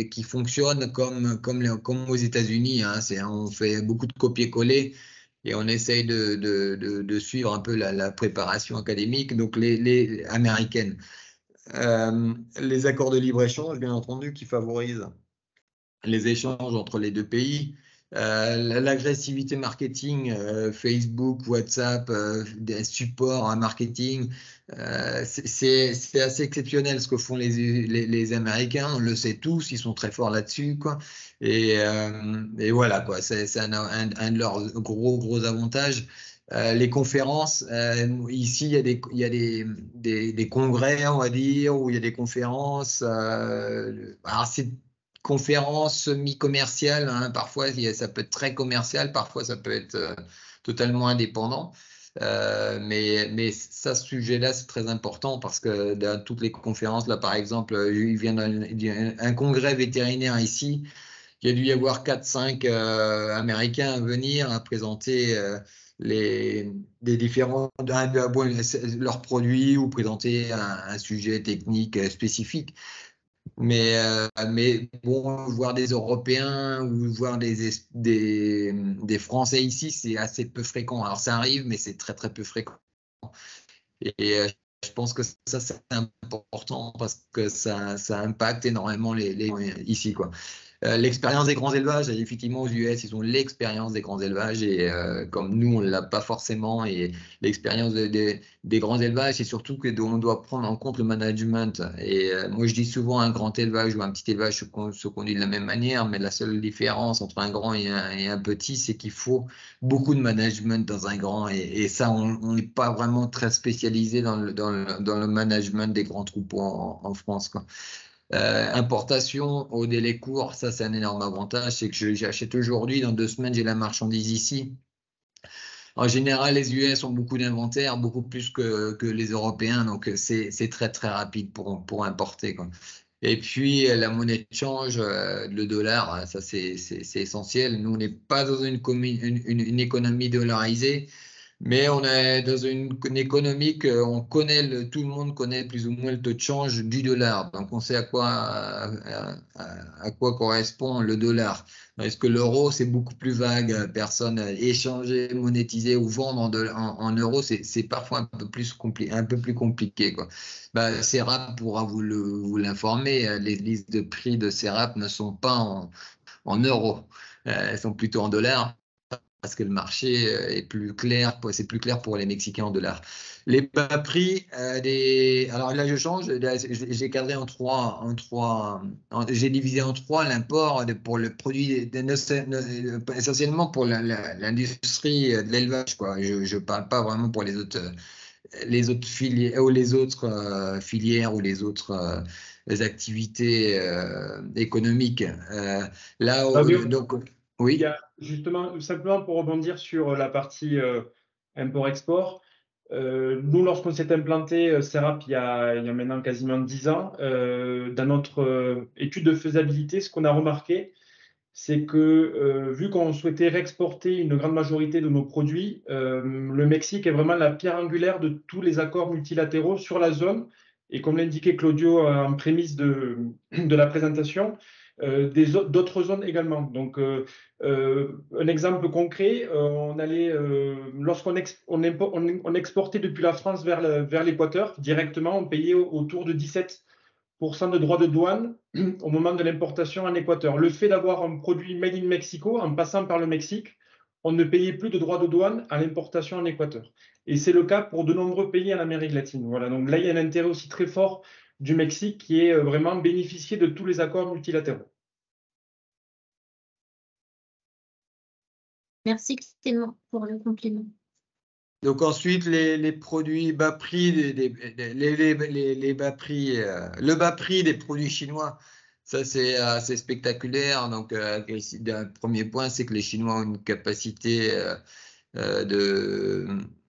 qui fonctionnent comme aux États-Unis. Hein. On fait beaucoup de copier-coller et on essaye de suivre un peu la préparation académique, donc les américaines. Les accords de libre-échange, bien entendu, qui favorisent les échanges entre les deux pays. L'agressivité marketing, Facebook, WhatsApp, des supports à marketing, c'est assez exceptionnel ce que font les Américains. On le sait tous, ils sont très forts là-dessus, quoi. Et voilà, quoi. C'est un de leurs gros avantages. Les conférences, ici, il y a des congrès, on va dire, où il y a des conférences. Alors, c'est conférences semi-commerciales, hein. Parfois, ça peut être très commercial, parfois, ça peut être totalement indépendant. Mais ça, ce sujet-là, c'est très important parce que dans toutes les conférences, là, par exemple, il vient d'un congrès vétérinaire ici. Il y a dû y avoir 4-5 Américains à venir à présenter des différents leurs produits ou présenter un sujet technique spécifique. Mais bon, voir des Européens ou voir des Français ici, c'est assez peu fréquent. Alors ça arrive, mais c'est très peu fréquent. Et je pense que ça, c'est important parce que ça impacte énormément les ici, quoi. L'expérience des grands élevages, effectivement, aux US, ils ont l'expérience des grands élevages et comme nous, on ne l'a pas forcément. Et l'expérience des grands élevages, c'est surtout qu'on doit prendre en compte le management. Et moi, je dis souvent un grand élevage ou un petit élevage se conduit de la même manière, mais la seule différence entre un grand et un petit, c'est qu'il faut beaucoup de management dans un grand. Et ça, on n'est pas vraiment très spécialisé dans le management des grands troupeaux en France, quoi. Importation au délai court, ça c'est un énorme avantage, c'est que j'achète aujourd'hui, dans 2 semaines j'ai la marchandise ici. En général, les US ont beaucoup d'inventaire, beaucoup plus que les Européens, donc c'est très rapide pour importer, quoi. Et puis la monnaie de change, le dollar, ça c'est essentiel. Nous, on n'est pas dans une économie dollarisée. Mais on est dans une économie qu'on connaît, tout le monde connaît plus ou moins le taux de change du dollar. Donc, on sait à quoi correspond le dollar. Est-ce que l'euro, c'est beaucoup plus vague. Personne échanger, monétiser ou vendre en euros, c'est parfois un peu plus compliqué, quoi. CERAP pourra vous l'informer. Les listes de prix de CERAP ne sont pas en euros. Elles sont plutôt en dollars, parce que le marché est plus clair, c'est plus clair pour les Mexicains en dollars. Les bas prix, alors là je change, j'ai cadré en trois, j'ai divisé en 3 l'import pour le produit, essentiellement pour l'industrie de l'élevage, quoi. Je parle pas vraiment pour les autres filières ou les autres filières ou les autres activités économiques. Donc oui. Il y a justement, simplement pour rebondir sur la partie import-export, nous, lorsqu'on s'est implanté CERAP il y a maintenant quasiment 10 ans, dans notre étude de faisabilité, ce qu'on a remarqué, c'est que vu qu'on souhaitait réexporter une grande majorité de nos produits, le Mexique est vraiment la pierre angulaire de tous les accords multilatéraux sur la zone. Et comme l'indiquait Claudio en prémisse de la présentation, d'autres zones également. Donc, un exemple concret, lorsqu'on exportait depuis la France vers l'Équateur, directement, on payait autour de 17% de droits de douane au moment de l'importation en Équateur. Le fait d'avoir un produit made in Mexico, en passant par le Mexique, on ne payait plus de droits de douane à l'importation en Équateur. Et c'est le cas pour de nombreux pays en Amérique latine. Voilà, donc là, il y a un intérêt aussi très fort du Mexique qui est vraiment bénéficié de tous les accords multilatéraux. Merci Clément pour le compliment. Donc ensuite, les produits bas prix, les bas prix, le bas prix des produits chinois, ça c'est assez spectaculaire. Donc, un premier point, c'est que les Chinois ont une capacité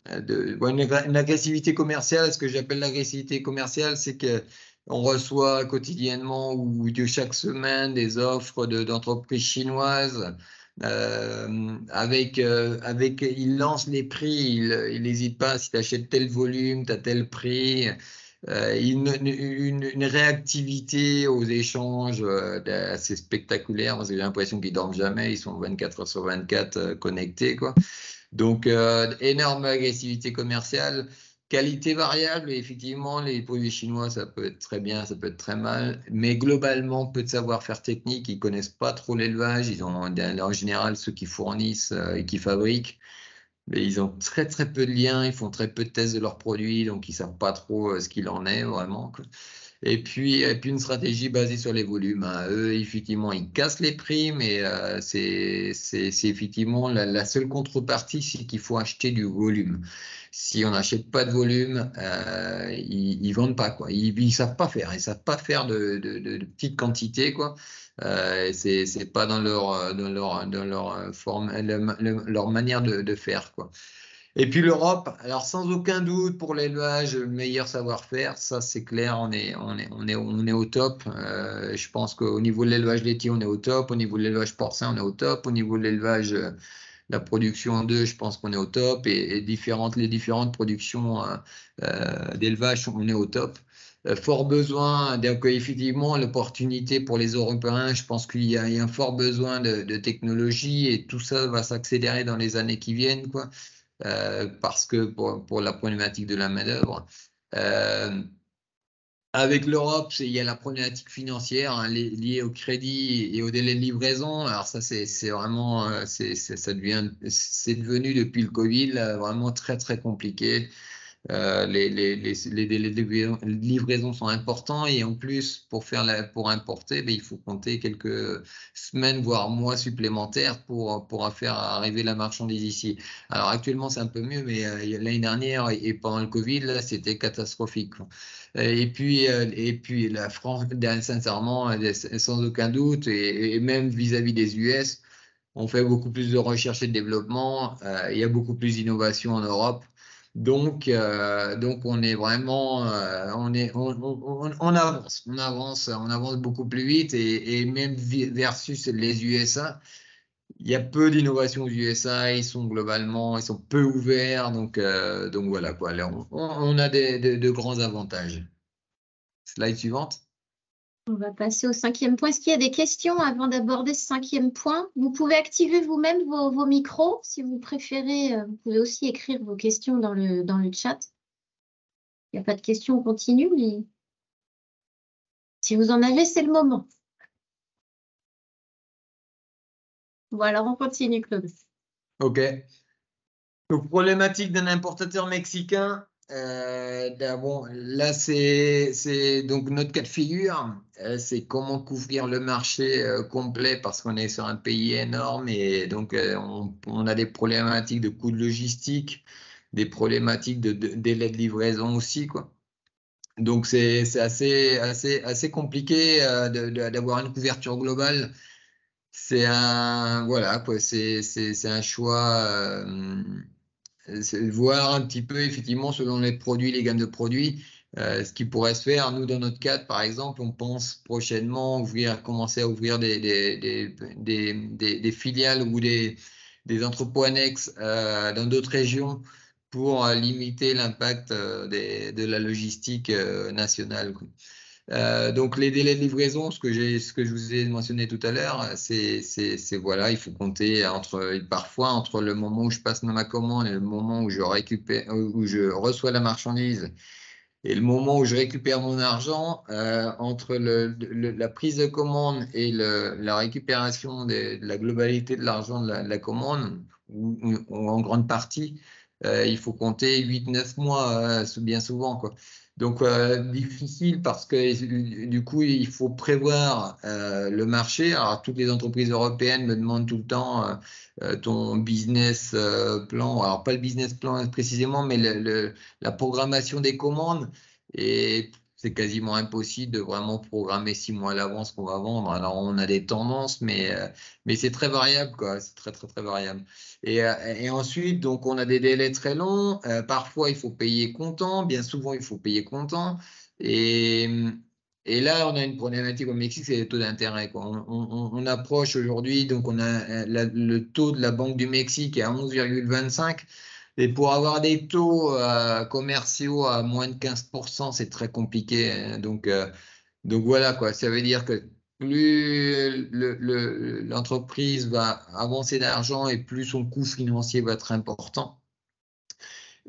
une agressivité commerciale. Ce que j'appelle l'agressivité commerciale, c'est que On reçoit quotidiennement ou chaque semaine des offres d'entreprises chinoises. Ils lancent les prix, ils n'hésitent pas. Si tu achètes tel volume, tu as tel prix. Une réactivité aux échanges assez spectaculaire. J'ai l'impression qu'ils dorment jamais. Ils sont 24 heures sur 24 connectés, quoi. Donc, énorme agressivité commerciale. Qualité variable, et effectivement, les produits chinois, ça peut être très bien, ça peut être très mal, mais globalement, peu de savoir-faire technique, ils connaissent pas trop l'élevage, ils ont en général ceux qui fournissent et qui fabriquent, mais ils ont très très peu de liens, ils font très peu de tests de leurs produits, donc ils savent pas trop ce qu'il en est vraiment, quoi. Et puis une stratégie basée sur les volumes, hein. Eux, effectivement, ils cassent les prix, mais c'est effectivement la seule contrepartie, c'est qu'il faut acheter du volume. Si on n'achète pas de volume, ils vendent pas, quoi. Ils savent pas faire. Ils savent pas faire de petites quantités, quoi. C'est pas dans leur forme, leur manière de faire, quoi. Et puis l'Europe, alors sans aucun doute pour l'élevage, le meilleur savoir-faire, ça c'est clair, on est au top. Je pense qu'au niveau de l'élevage laitier, on est au top. Au niveau de l'élevage porcin, on est au top. Au niveau de l'élevage, la production d'œufs, je pense qu'on est au top. Et les différentes productions d'élevage, on est au top. Fort besoin, donc effectivement, l'opportunité pour les Européens, je pense qu'il y a un fort besoin de technologie et tout ça va s'accélérer dans les années qui viennent, quoi. Parce que pour la problématique de la main-d'œuvre. Avec l'Europe, il y a la problématique financière, hein, liée au crédit et au délai de livraison. Alors ça, c'est vraiment, c'est devenu depuis le Covid là, vraiment très très compliqué. Les délais de livraison sont importants et en plus, pour importer, il faut compter quelques semaines, voire mois supplémentaires pour faire arriver la marchandise ici. Alors actuellement, c'est un peu mieux, mais l'année dernière et pendant le Covid, là, c'était catastrophique. Et puis la France, sincèrement, sans aucun doute, et même vis-à-vis des US, on fait beaucoup plus de recherche et de développement. Il y a beaucoup plus d'innovation en Europe. Donc on est vraiment, on avance beaucoup plus vite et même versus les USA, il y a peu d'innovation aux USA, ils sont peu ouverts, donc voilà quoi. Là, on a de grands avantages. Slide suivante. On va passer au 5e point. Est-ce qu'il y a des questions avant d'aborder ce 5e point? Vous pouvez activer vous-même vos micros. Si vous préférez, vous pouvez aussi écrire vos questions dans le chat. Il n'y a pas de questions, on continue, mais si vous en avez, c'est le moment. Bon, alors on continue, Claude. OK. Donc, problématique d'un importateur mexicain. Bon, là, c'est donc notre cas de figure. C'est comment couvrir le marché complet parce qu'on est sur un pays énorme et donc on a des problématiques de coûts de logistique, des problématiques de délai de livraison aussi, quoi. Donc, c'est assez compliqué d'avoir une couverture globale. Voilà, quoi, c'est un choix. C'est voir un petit peu, effectivement, selon les produits, les gammes de produits, ce qui pourrait se faire. Nous, dans notre cadre, par exemple, on pense prochainement commencer à ouvrir des filiales ou des entrepôts annexes dans d'autres régions pour limiter l'impact de la logistique nationale, quoi. Donc les délais de livraison, ce que je vous ai mentionné tout à l'heure, c'est voilà, il faut compter parfois entre le moment où je passe ma commande et le moment où je reçois la marchandise et le moment où je récupère mon argent, entre la prise de commande et la récupération de la globalité de l'argent de la commande, ou en grande partie, il faut compter 8-9 mois, bien souvent, quoi. Donc, difficile parce que du coup, il faut prévoir le marché. Alors, toutes les entreprises européennes me demandent tout le temps ton business plan. Alors, pas le business plan précisément, mais la programmation des commandes. Et c'est quasiment impossible de vraiment programmer 6 mois à l'avance qu'on va vendre. Alors, on a des tendances, mais c'est très variable, quoi. C'est très, très, très variable. Et ensuite, donc, on a des délais très longs. Parfois, il faut payer comptant. Bien souvent, il faut payer comptant. Et Et là, on a une problématique au Mexique, c'est les taux d'intérêt, quoi. On approche aujourd'hui, donc on a le taux de la Banque du Mexique est à 11,25. Et pour avoir des taux commerciaux à moins de 15%, c'est très compliqué, hein. Donc voilà, quoi. Ça veut dire que plus l'entreprise va avancer d'argent et plus son coût financier va être important.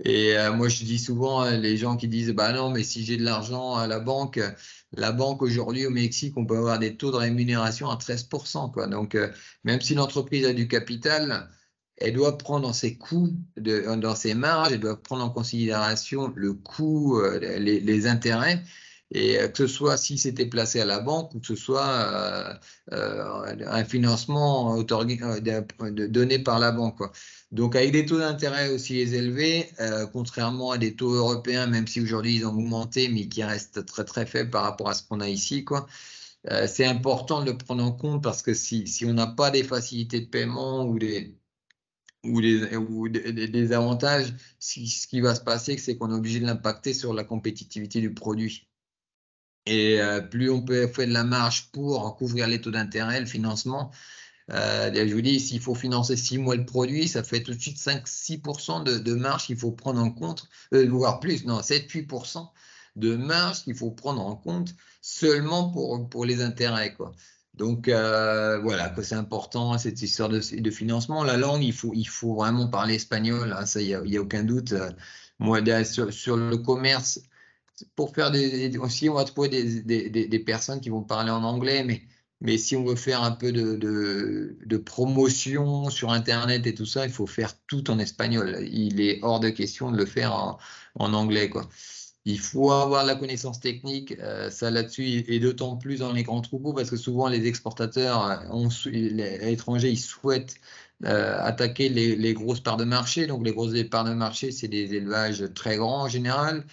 Et moi, je dis souvent, les gens qui disent, bah non, mais si j'ai de l'argent à la banque aujourd'hui au Mexique, on peut avoir des taux de rémunération à 13%, quoi. Donc, même si l'entreprise a du capital, elle doit prendre dans ses coûts, dans ses marges, elle doit prendre en considération le coût, les intérêts. Et que ce soit si c'était placé à la banque ou que ce soit un financement donné par la banque, quoi. Donc, avec des taux d'intérêt aussi élevés, contrairement à des taux européens, même si aujourd'hui ils ont augmenté, mais qui restent très très faibles par rapport à ce qu'on a ici, quoi. C'est important de le prendre en compte parce que si on n'a pas des facilités de paiement ou des avantages, ce qui va se passer, c'est qu'on est obligé de l'impacter sur la compétitivité du produit. Et plus on peut faire de la marge pour couvrir les taux d'intérêt, le financement, je vous dis, s'il faut financer 6 mois le produit, ça fait tout de suite 5-6% de marge qu'il faut prendre en compte, voire plus, non, 7-8% de marge qu'il faut prendre en compte seulement pour les intérêts, quoi. Donc voilà, que c'est important cette histoire de financement. La langue, il faut vraiment parler espagnol, hein, ça, il y a aucun doute. Moi, sur le commerce, pour faire aussi, on va trouver des personnes qui vont parler en anglais, mais si on veut faire un peu de promotion sur Internet et tout ça, il faut faire tout en espagnol. Il est hors de question de le faire en anglais, quoi. Il faut avoir la connaissance technique, ça là-dessus, et d'autant plus dans les grands troupeaux, parce que souvent les exportateurs, les étrangers, ils souhaitent attaquer les grosses parts de marché. Donc les grosses parts de marché, c'est des élevages très grands en général.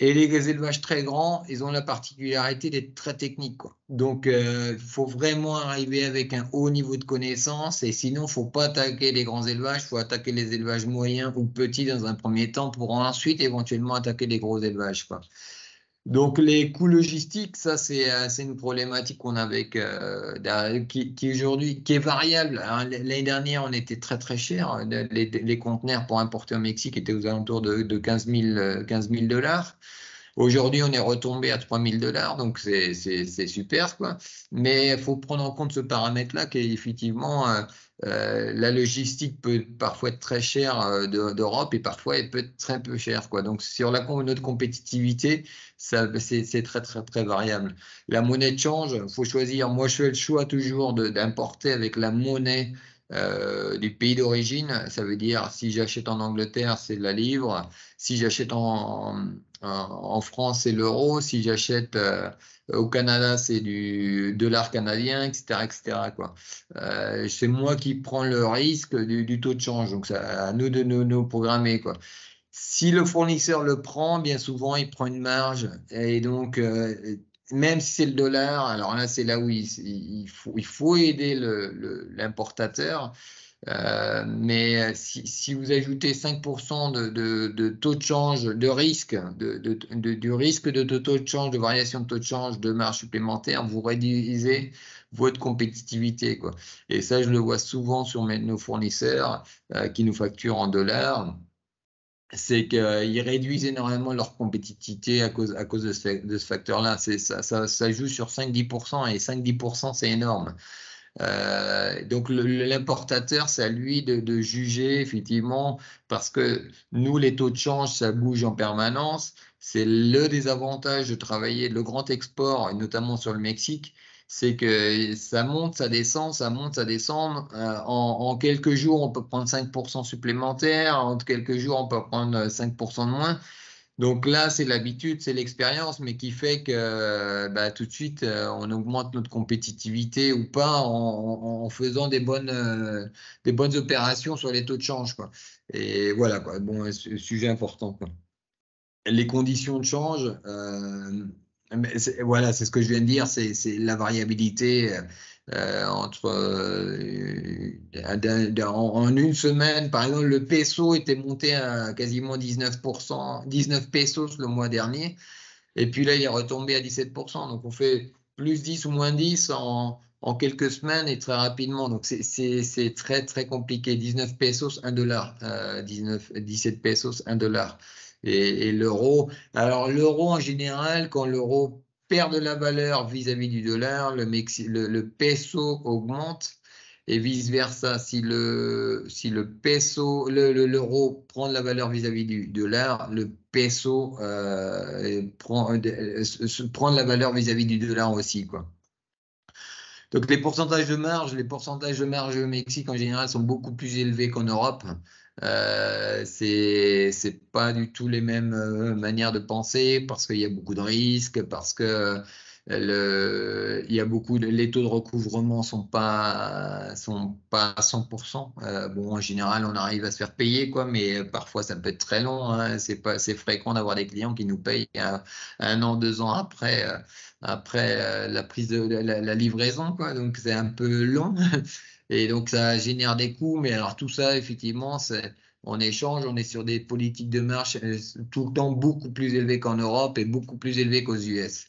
Et les élevages très grands, ils ont la particularité d'être très techniques, quoi. Donc, il faut vraiment arriver avec un haut niveau de connaissance. Et sinon, il ne faut pas attaquer les grands élevages, il faut attaquer les élevages moyens ou petits dans un premier temps pour ensuite éventuellement attaquer les gros élevages, quoi. Donc, les coûts logistiques, ça, c'est une problématique qu'on a avec, qui aujourd'hui, qui est variable. L'année dernière, on était très, très cher. Les conteneurs pour importer au Mexique étaient aux alentours de 15 000 $. Aujourd'hui, on est retombé à 3 000 $, donc c'est super, quoi. Mais il faut prendre en compte ce paramètre-là, qu'effectivement, la logistique peut parfois être très chère d'Europe et parfois elle peut être très peu chère, quoi. Donc, sur notre compétitivité, c'est très, très, très variable. La monnaie de change, il faut choisir. Moi, je fais le choix toujours d'importer avec la monnaie du pays d'origine. Ça veut dire, si j'achète en Angleterre, c'est la livre. Si j'achète en France, c'est l'euro. Si j'achète au Canada, c'est du dollar canadien, etc., etc., quoi. C'est moi qui prends le risque du taux de change. Donc, c'est à nous de nous programmer, quoi. Si le fournisseur le prend, bien souvent, il prend une marge. Et donc, même si c'est le dollar, alors là, c'est là où il faut aider l'importateur. Mais si vous ajoutez 5% de taux de change, de risque, du risque de taux de change, de variation de taux de change, de marge supplémentaire, vous réduisez votre compétitivité, quoi. Et ça, je le vois souvent sur nos fournisseurs qui nous facturent en dollars. C'est qu'ils réduisent énormément leur compétitivité à cause de ce facteur-là. Ça joue sur 5-10%, et 5-10%, c'est énorme. Donc l'importateur, c'est à lui de juger, effectivement, parce que nous, les taux de change, ça bouge en permanence. C'est le désavantage de travailler le grand export, et notamment sur le Mexique, c'est que ça monte, ça descend, ça monte, ça descend. En quelques jours, on peut prendre 5% supplémentaires. En quelques jours, on peut prendre 5% de moins. Donc là, c'est l'habitude, c'est l'expérience, mais qui fait que tout de suite, on augmente notre compétitivité ou pas en faisant des bonnes opérations sur les taux de change, quoi. Et voilà, quoi. Bon, sujet important, quoi. Les conditions de change, voilà, c'est ce que je viens de dire, c'est la variabilité en une semaine. Par exemple, le peso était monté à quasiment 19%, 19 pesos le mois dernier. Et puis là, il est retombé à 17%. Donc, on fait plus 10 ou moins 10 en quelques semaines et très rapidement. Donc, c'est très, très compliqué. 19 pesos, 1 dollar. 17 pesos, 1 dollar. Et l'euro. Alors, l'euro, en général, quand l'euro perd de la valeur vis-à-vis du dollar, le peso augmente. Et vice-versa, si le peso, l'euro prend de la valeur vis-à-vis du dollar, le peso prend de la valeur vis-à-vis du dollar aussi, quoi. Donc les pourcentages de marge au Mexique en général sont beaucoup plus élevés qu'en Europe. C'est pas du tout les mêmes manières de penser parce qu'il y a beaucoup de risques, parce que il y a les taux de recouvrement sont pas à 100%. Bon, en général, on arrive à se faire payer, quoi, mais parfois ça peut être très long, hein. C'est fréquent d'avoir des clients qui nous payent 1 an, 2 ans après la prise de la livraison, quoi. Donc c'est un peu long et donc ça génère des coûts. Mais alors tout ça, effectivement, en échange, on est sur des politiques de marge tout le temps beaucoup plus élevées qu'en Europe et beaucoup plus élevées qu'aux US.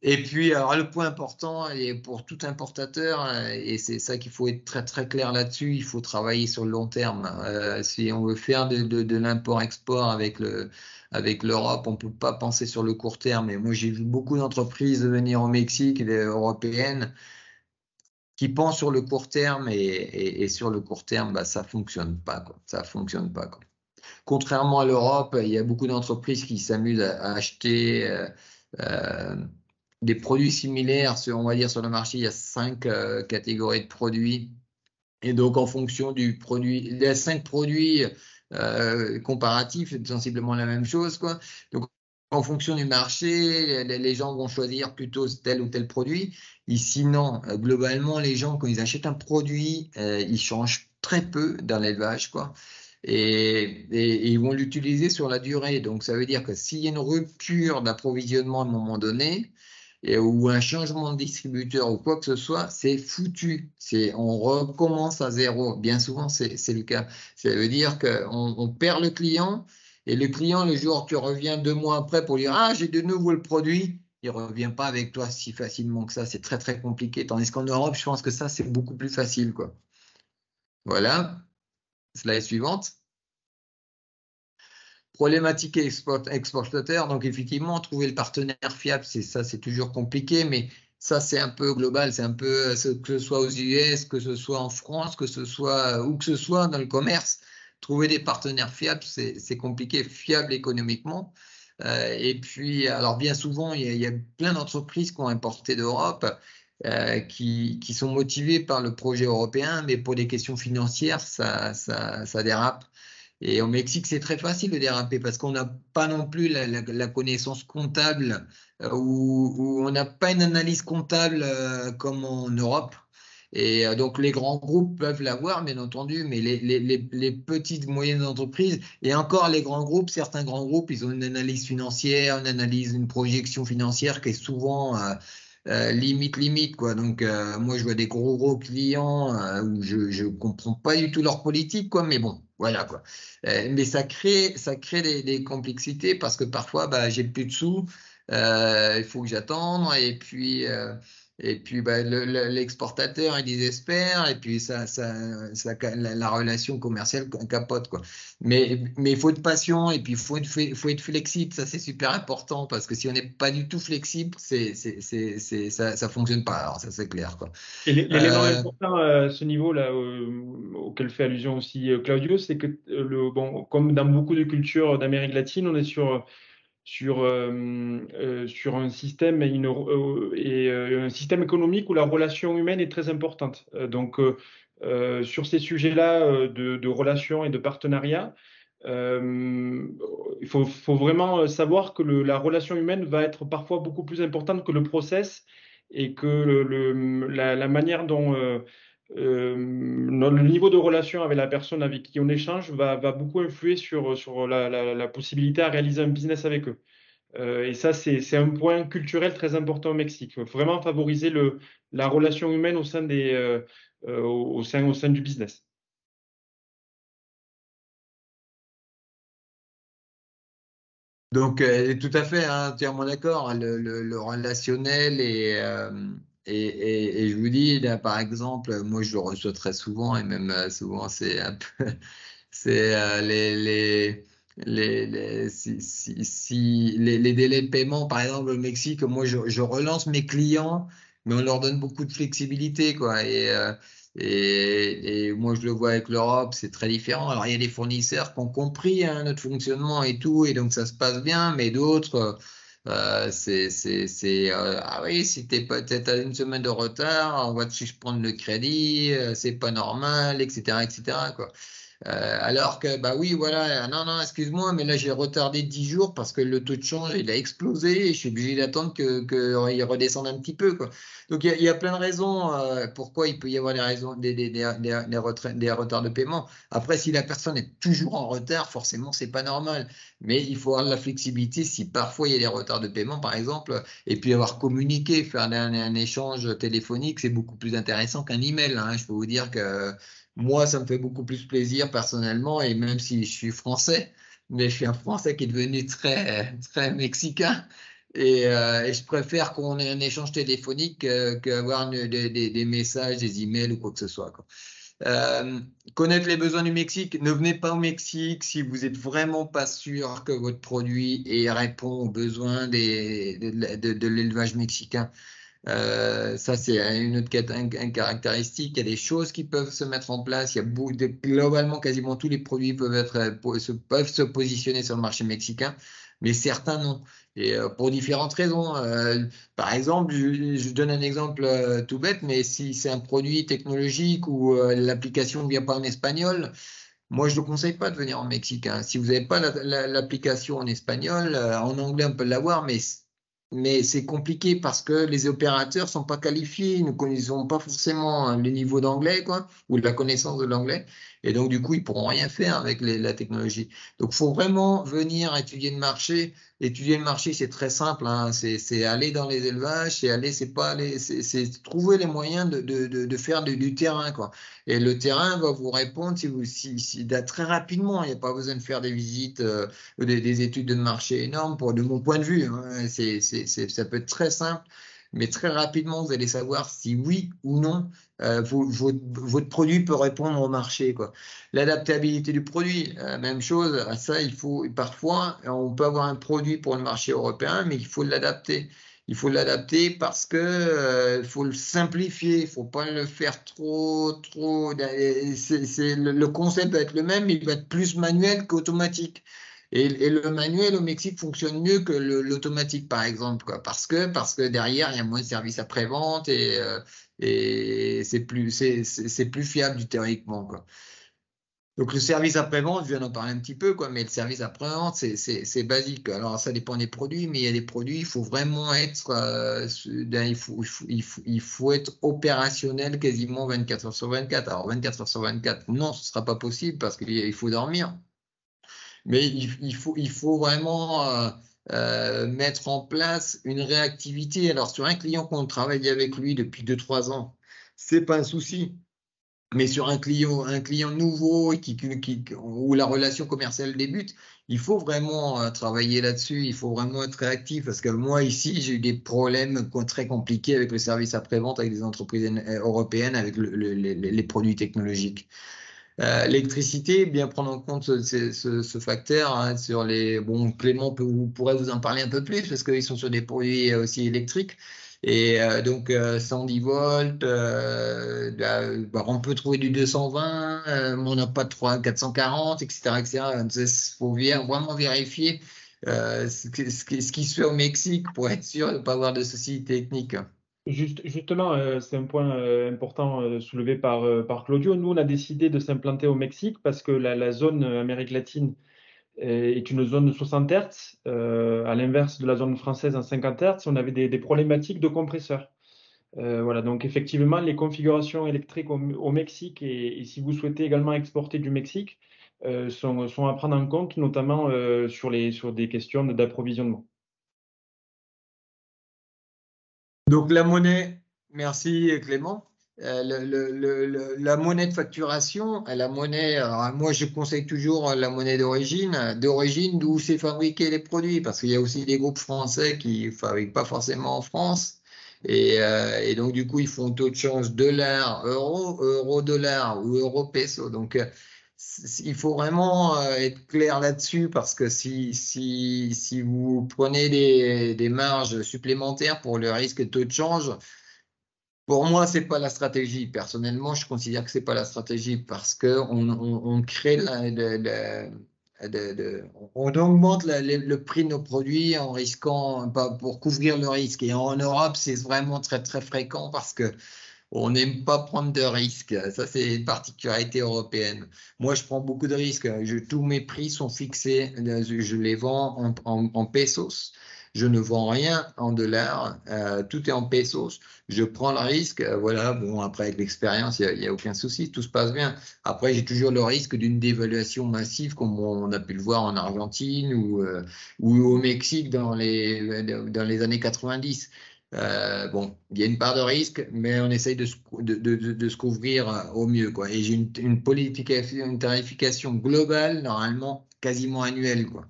Et puis, alors le point important, et pour tout importateur, et c'est ça qu'il faut être très très clair là-dessus, il faut travailler sur le long terme. Si on veut faire de l'import-export avec l'Europe, on peut pas penser sur le court terme. Et moi, j'ai vu beaucoup d'entreprises venir au Mexique, européennes, qui pensent sur le court terme et sur le court terme, bah, ça fonctionne pas, quoi. Ça fonctionne pas, quoi. Contrairement à l'Europe, il y a beaucoup d'entreprises qui s'amusent à acheter euh, des produits similaires. On va dire sur le marché, il y a 5 catégories de produits. Et donc, en fonction du produit, il y a 5 produits comparatifs, c'est sensiblement la même chose, quoi. Donc, en fonction du marché, les gens vont choisir plutôt tel ou tel produit. Et sinon, globalement, les gens, quand ils achètent un produit, ils changent très peu dans l'élevage, quoi. Et ils vont l'utiliser sur la durée. Donc, ça veut dire que s'il y a une rupture d'approvisionnement à un moment donné, ou un changement de distributeur ou quoi que ce soit, c'est foutu. On recommence à zéro. Bien souvent, c'est le cas. Ça veut dire qu'on perd le client et le client, le jour où tu reviens 2 mois après pour dire ah, j'ai de nouveau le produit, il ne revient pas avec toi si facilement que ça. C'est très, très compliqué. Tandis qu'en Europe, je pense que ça, c'est beaucoup plus facile, quoi. Voilà. Slide suivante. Problématique exportateur, donc effectivement, trouver le partenaire fiable, c'est toujours compliqué, mais ça, c'est un peu global, c'est un peu, que ce soit aux US, que ce soit en France, que ce soit où que ce soit dans le commerce, trouver des partenaires fiables, c'est compliqué, fiable économiquement. Et puis, alors bien souvent, il y a plein d'entreprises qui ont importé d'Europe, qui sont motivées par le projet européen, mais pour des questions financières, ça dérape. Et au Mexique, c'est très facile de déraper parce qu'on n'a pas non plus la connaissance comptable ou on n'a pas une analyse comptable comme en Europe. Et donc, les grands groupes peuvent l'avoir, bien entendu, mais les petites, moyennes entreprises, et encore les grands groupes, certains grands groupes, ils ont une analyse financière, une projection financière qui est souvent limite, quoi. Donc, moi, je vois des gros clients où je comprends pas du tout leur politique, quoi, mais bon, voilà, quoi. Mais ça crée des complexités parce que parfois, bah, j'ai plus de sous, il faut que j'attende, et puis bah, l'exportateur il désespère, et puis la relation commerciale capote, quoi. Mais il faut être patient, et puis faut être flexible, ça c'est super important parce que si on n'est pas du tout flexible, ça fonctionne pas. Alors ça c'est clair, quoi. Et l'élément Euh, important à ce niveau-là, auquel fait allusion aussi Claudio, c'est que bon, comme dans beaucoup de cultures d'Amérique latine, on est sur un système un système économique où la relation humaine est très importante. Donc, sur ces sujets-là de relations et de partenariat, il faut vraiment savoir que la relation humaine va être parfois beaucoup plus importante que le process et que la manière dont le niveau de relation avec la personne avec qui on échange va beaucoup influer sur la possibilité à réaliser un business avec eux. Et ça, c'est un point culturel très important au Mexique. Il faut vraiment favoriser la relation humaine au sein du business. Donc, tout à fait, hein, entièrement d'accord. Le relationnel et je vous dis, là, par exemple, moi, je le reçois très souvent et même souvent, c'est un peu, c'est les délais de paiement, par exemple, au Mexique, moi, je relance mes clients, mais on leur donne beaucoup de flexibilité, quoi. Et moi, je le vois avec l'Europe, c'est très différent. Alors, il y a des fournisseurs qui ont compris hein, notre fonctionnement et tout, et donc ça se passe bien, mais d'autres, ah oui, si t'es à une semaine de retard, on va te suspendre le crédit, c'est pas normal, etc., quoi. Alors que, bah oui, voilà, non, non, excuse-moi, mais là j'ai retardé 10 jours parce que le taux de change il a explosé et je suis obligé d'attendre qu'il redescende un petit peu, quoi. Donc il y a plein de raisons pourquoi il peut y avoir des raisons, des retards de paiement. Après, si la personne est toujours en retard, forcément, c'est pas normal. Mais il faut avoir de la flexibilité si parfois il y a des retards de paiement, par exemple, et puis avoir communiqué, faire un échange téléphonique, c'est beaucoup plus intéressant qu'un email, hein. Je peux vous dire que moi, ça me fait beaucoup plus plaisir personnellement, et même si je suis français, mais je suis un Français qui est devenu très, très mexicain, et je préfère qu'on ait un échange téléphonique qu'avoir des messages, des emails ou quoi que ce soit, quoi. Euh, Connaître les besoins du Mexique, ne venez pas au Mexique si vous êtes vraiment pas sûr que votre produit répond aux besoins de l'élevage mexicain. Ça, c'est une autre caractéristique. Il y a des choses qui peuvent se mettre en place. Il y a globalement, quasiment tous les produits peuvent se positionner sur le marché mexicain, mais certains non. Et pour différentes raisons. Par exemple, je donne un exemple tout bête, mais si c'est un produit technologique où l'application ne vient pas en espagnol, moi, je ne conseille pas de venir en Mexique, hein. Si vous n'avez pas l'application en espagnol, en anglais, on peut l'avoir, mais c'est compliqué parce que les opérateurs sont pas qualifiés, ils n'ont pas forcément le niveau d'anglais, quoi, ou la connaissance de l'anglais. Et donc, du coup, ils pourront rien faire avec la technologie. Donc, il faut vraiment venir étudier le marché. Étudier le marché, c'est très simple, hein. C'est aller dans les élevages, c'est pas aller, c'est trouver les moyens de faire du terrain, quoi. Et le terrain va vous répondre très rapidement. Il n'y a pas besoin de faire des visites, des études de marché énormes de mon point de vue, hein. Ça peut être très simple, mais très rapidement, vous allez savoir si oui ou non votre produit peut répondre au marché, quoi. L'adaptabilité du produit, même chose. À ça, parfois, on peut avoir un produit pour le marché européen, mais il faut l'adapter. Il faut l'adapter parce que faut le simplifier, il faut pas le faire trop. Le concept va être le même, mais il va être plus manuel qu'automatique. Et le manuel au Mexique fonctionne mieux que l'automatique, par exemple, quoi, parce que derrière il y a moins de services après-vente et c'est plus fiable du théoriquement, quoi. Donc le service après-vente, je viens d'en parler un petit peu, quoi, mais le service après-vente, c'est basique. Alors ça dépend des produits, mais il y a des produits, il faut vraiment être, il faut être opérationnel quasiment 24 heures sur 24. Alors 24 heures sur 24, non, ce sera pas possible parce qu'il faut dormir. Mais il faut vraiment mettre en place une réactivité. Alors sur un client qu'on travaille avec lui depuis 2-3 ans, c'est pas un souci. Mais sur un client nouveau où la relation commerciale débute, il faut vraiment travailler là-dessus, il faut vraiment être réactif parce que moi ici, j'ai eu des problèmes très compliqués avec le service après-vente avec des entreprises européennes avec les produits technologiques. L'électricité, bien prendre en compte ce facteur, hein, bon, Clément pourrait vous en parler un peu plus parce qu'ils sont sur des produits aussi électriques. Et donc 110 volts, on peut trouver du 220, mais on n'a pas de 440, etc., etc. Il faut vraiment vérifier ce qui se fait au Mexique pour être sûr de ne pas avoir de soucis techniques. Justement, c'est un point important soulevé par Claudio. Nous, on a décidé de s'implanter au Mexique parce que la zone Amérique latine est une zone de 60 Hz, à l'inverse de la zone française en 50 Hz. On avait des problématiques de compresseurs. Voilà, donc effectivement, les configurations électriques au Mexique et si vous souhaitez également exporter du Mexique sont à prendre en compte, notamment sur des questions d'approvisionnement. Donc la monnaie, merci Clément. la monnaie de facturation, la monnaie, alors moi je conseille toujours la monnaie d'origine d'où c'est fabriqué les produits, parce qu'il y a aussi des groupes français qui fabriquent pas forcément en France, et donc du coup ils font taux de change dollar, euro, euro-dollar ou euro-peso. Donc il faut vraiment être clair là-dessus, parce que si vous prenez des marges supplémentaires pour le risque de taux de change, pour moi, c'est pas la stratégie. Personnellement, je considère que c'est pas la stratégie, parce que on crée on augmente le prix de nos produits en risquant, pour couvrir le risque. Et en Europe, c'est vraiment très très fréquent, parce que on n'aime pas prendre de risques. Ça, c'est une particularité européenne. Moi, je prends beaucoup de risques. Tous mes prix sont fixés. Je les vends en pesos. Je ne vends rien en dollars. Tout est en pesos. Je prends le risque. Voilà. Bon, après, avec l'expérience, il y a aucun souci. Tout se passe bien. Après, j'ai toujours le risque d'une dévaluation massive, comme on a pu le voir en Argentine ou au Mexique dans les années 90. Bon, il y a une part de risque, mais on essaye de se couvrir au mieux, quoi. Et j'ai une tarification globale, normalement, quasiment annuelle, quoi.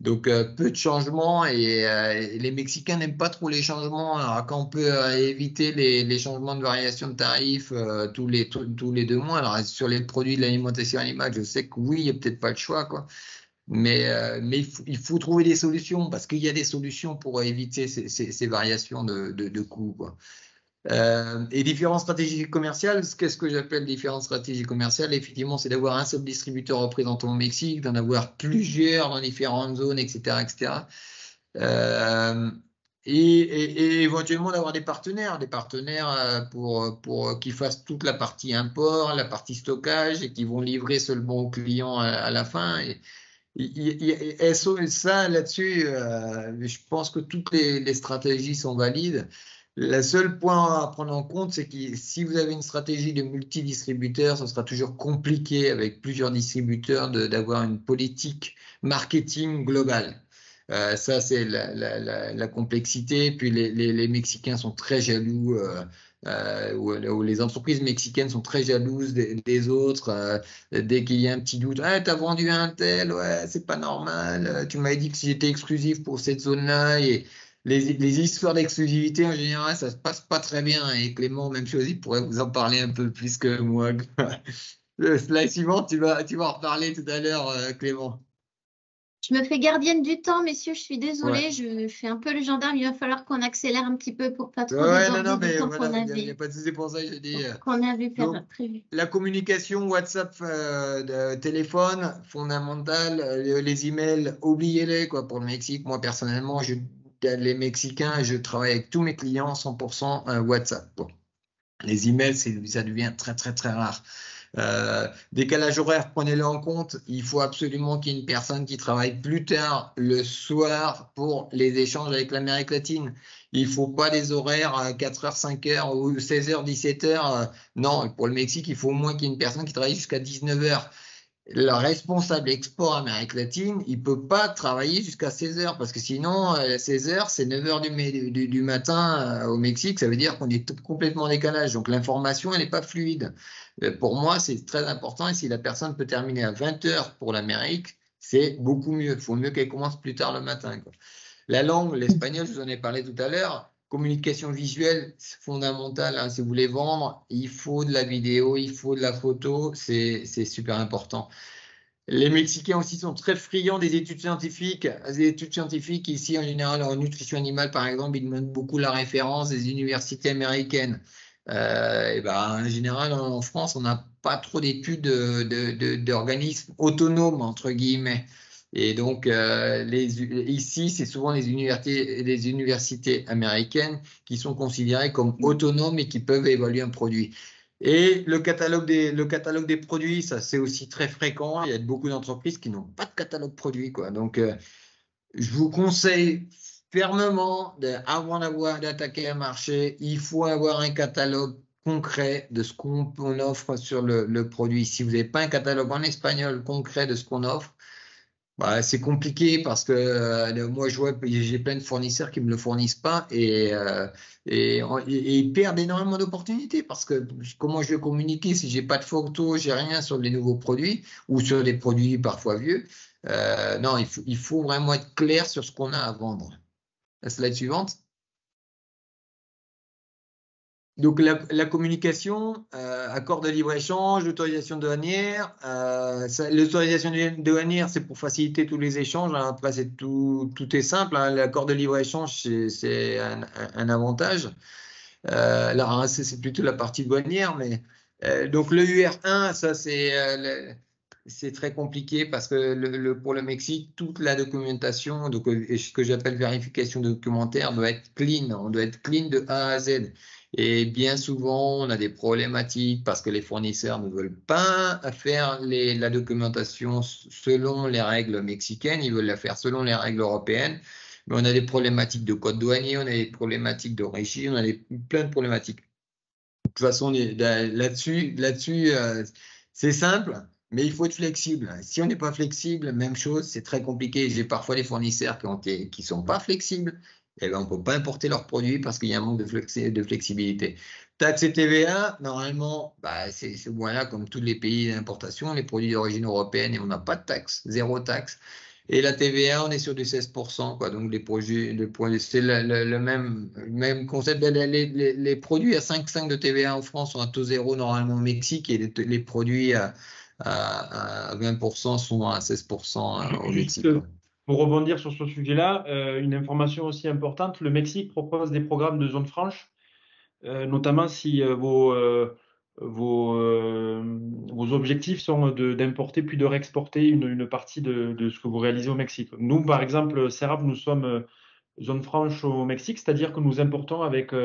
Donc, peu de changements, et les Mexicains n'aiment pas trop les changements. Alors, quand on peut éviter les changements de variation de tarifs tous les 2 mois, alors sur les produits de l'alimentation animale, je sais que oui, il n'y a peut-être pas le choix, quoi. Mais il faut trouver des solutions, parce qu'il y a des solutions pour éviter ces variations de coûts, quoi. Et différentes stratégies commerciales, qu'est-ce que j'appelle différentes stratégies commerciales? Effectivement, c'est d'avoir un seul distributeur représentant au Mexique, d'en avoir plusieurs dans différentes zones, etc., etc. Et éventuellement d'avoir des partenaires pour qu'ils fassent toute la partie import, la partie stockage, et qui vont livrer seulement aux clients à la fin. Et ça, là-dessus, je pense que toutes les stratégies sont valides. Le seul point à prendre en compte, c'est que si vous avez une stratégie de multidistributeur, ce sera toujours compliqué avec plusieurs distributeurs d'avoir une politique marketing globale. Ça, c'est la complexité. Puis les Mexicains sont très jaloux, ou les entreprises mexicaines sont très jalouses des autres. Dès qu'il y a un petit doute, ah, t'as vendu un tel, ouais, c'est pas normal. Tu m'avais dit que j'étais exclusif pour cette zone-là. Et les histoires d'exclusivité, en général, ça se passe pas très bien. Et Clément, même chose, il pourrait vous en parler un peu plus que moi. Le slide suivant, tu vas en reparler tout à l'heure, Clément. Je me fais gardienne du temps, messieurs, je suis désolée, Ouais. je fais un peu le gendarme, il va falloir qu'on accélère un petit peu pour pas trop Ouais, déborder non, du mais temps voilà, il n'y a pas de souci pour ça, je dis. qu'on avait Donc, prévu. la communication WhatsApp, de téléphone, fondamentale. Les emails, oubliez-les, quoi. Pour le Mexique, moi, personnellement, les Mexicains, je travaille avec tous mes clients 100% WhatsApp. Bon. Les emails, ça devient très, très, très rare. Décalage horaire, prenez-le en compte. Il faut absolument qu'il y ait une personne qui travaille plus tard le soir pour les échanges avec l'Amérique latine. Il faut pas des horaires à 4h, 5h ou 16h, 17h. Non, pour le Mexique, il faut au moins qu'il y ait une personne qui travaille jusqu'à 19h. Le responsable export Amérique latine, il peut pas travailler jusqu'à 16h, parce que sinon, 16h, c'est 9h du matin au Mexique. Ça veut dire qu'on est complètement en décalage. Donc, l'information, elle n'est pas fluide. Pour moi, c'est très important. Et si la personne peut terminer à 20h pour l'Amérique, c'est beaucoup mieux. Il faut mieux qu'elle commence plus tard le matin, quoi. La langue, l'espagnol, je vous en ai parlé tout à l'heure. Communication visuelle, c'est fondamental, hein. Si vous voulez vendre, il faut de la vidéo, il faut de la photo, c'est super important. Les Mexicains aussi sont très friands des études scientifiques. Les études scientifiques, ici, en général, en nutrition animale, par exemple, ils demandent beaucoup la référence des universités américaines. Et ben, en général, en France, on n'a pas trop d'études d'organismes autonomes, entre guillemets. Et donc, ici, c'est souvent les universités américaines qui sont considérées comme autonomes et qui peuvent évaluer un produit. Et le catalogue des produits, ça c'est aussi très fréquent. Il y a beaucoup d'entreprises qui n'ont pas de catalogue produit, quoi. Donc, je vous conseille fermement, avant d'attaquer un marché, il faut avoir un catalogue concret de ce qu'on offre sur le produit. Si vous n'avez pas un catalogue en espagnol concret de ce qu'on offre, Bah, c'est compliqué parce que moi, je vois, j'ai plein de fournisseurs qui me le fournissent pas et ils perdent énormément d'opportunités parce que comment je vais communiquer si j'ai pas de photos, j'ai rien sur les nouveaux produits ou sur des produits parfois vieux. Non, il faut vraiment être clair sur ce qu'on a à vendre. La slide suivante. Donc, la communication, accord de libre-échange, autorisation douanière. L'autorisation douanière, c'est pour faciliter tous les échanges. Hein. Après, tout est simple. Hein. L'accord de libre-échange, c'est un avantage. Là, hein, c'est plutôt la partie douanière. Mais, donc, le UR1, ça, c'est très compliqué parce que pour le Mexique, toute la documentation, donc, ce que j'appelle vérification documentaire, doit être clean. On doit être clean de A à Z. Et bien souvent, on a des problématiques parce que les fournisseurs ne veulent pas faire la documentation selon les règles mexicaines, ils veulent la faire selon les règles européennes. Mais on a des problématiques de code douanier, on a des problématiques d'origine, on a plein de problématiques. De toute façon, là-dessus, c'est simple, mais il faut être flexible. Si on n'est pas flexible, même chose, c'est très compliqué. J'ai parfois des fournisseurs qui sont pas flexibles. Eh ben, on ne peut pas importer leurs produits parce qu'il y a un manque de flexibilité. Taxes et TVA, normalement, bah, voilà, comme tous les pays d'importation, les produits d'origine européenne, et on n'a pas de taxes, zéro taxe. Et la TVA, on est sur du 16%, quoi. Donc, c'est le même concept. Les produits à 5,5 de TVA en France sont à taux zéro normalement au Mexique et les produits à 20% sont à 16% au Mexique, quoi. Pour rebondir sur ce sujet-là, une information aussi importante, le Mexique propose des programmes de zone franche, notamment si vos objectifs sont d'importer puis de réexporter une partie de ce que vous réalisez au Mexique. Nous, par exemple, Serap, nous sommes zone franche au Mexique, c'est-à-dire que nous importons avec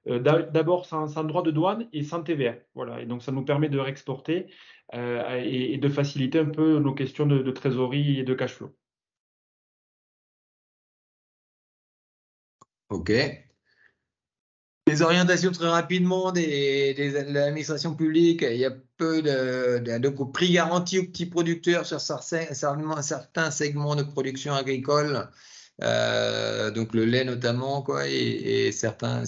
d'abord sans droit de douane et sans TVA. Voilà. Et donc, ça nous permet de réexporter et de faciliter un peu nos questions de trésorerie et de cash flow. OK. Les orientations très rapidement de l'administration publique, il y a peu de prix garantis aux petits producteurs sur certains segments de production agricole, donc le lait notamment, quoi, et certains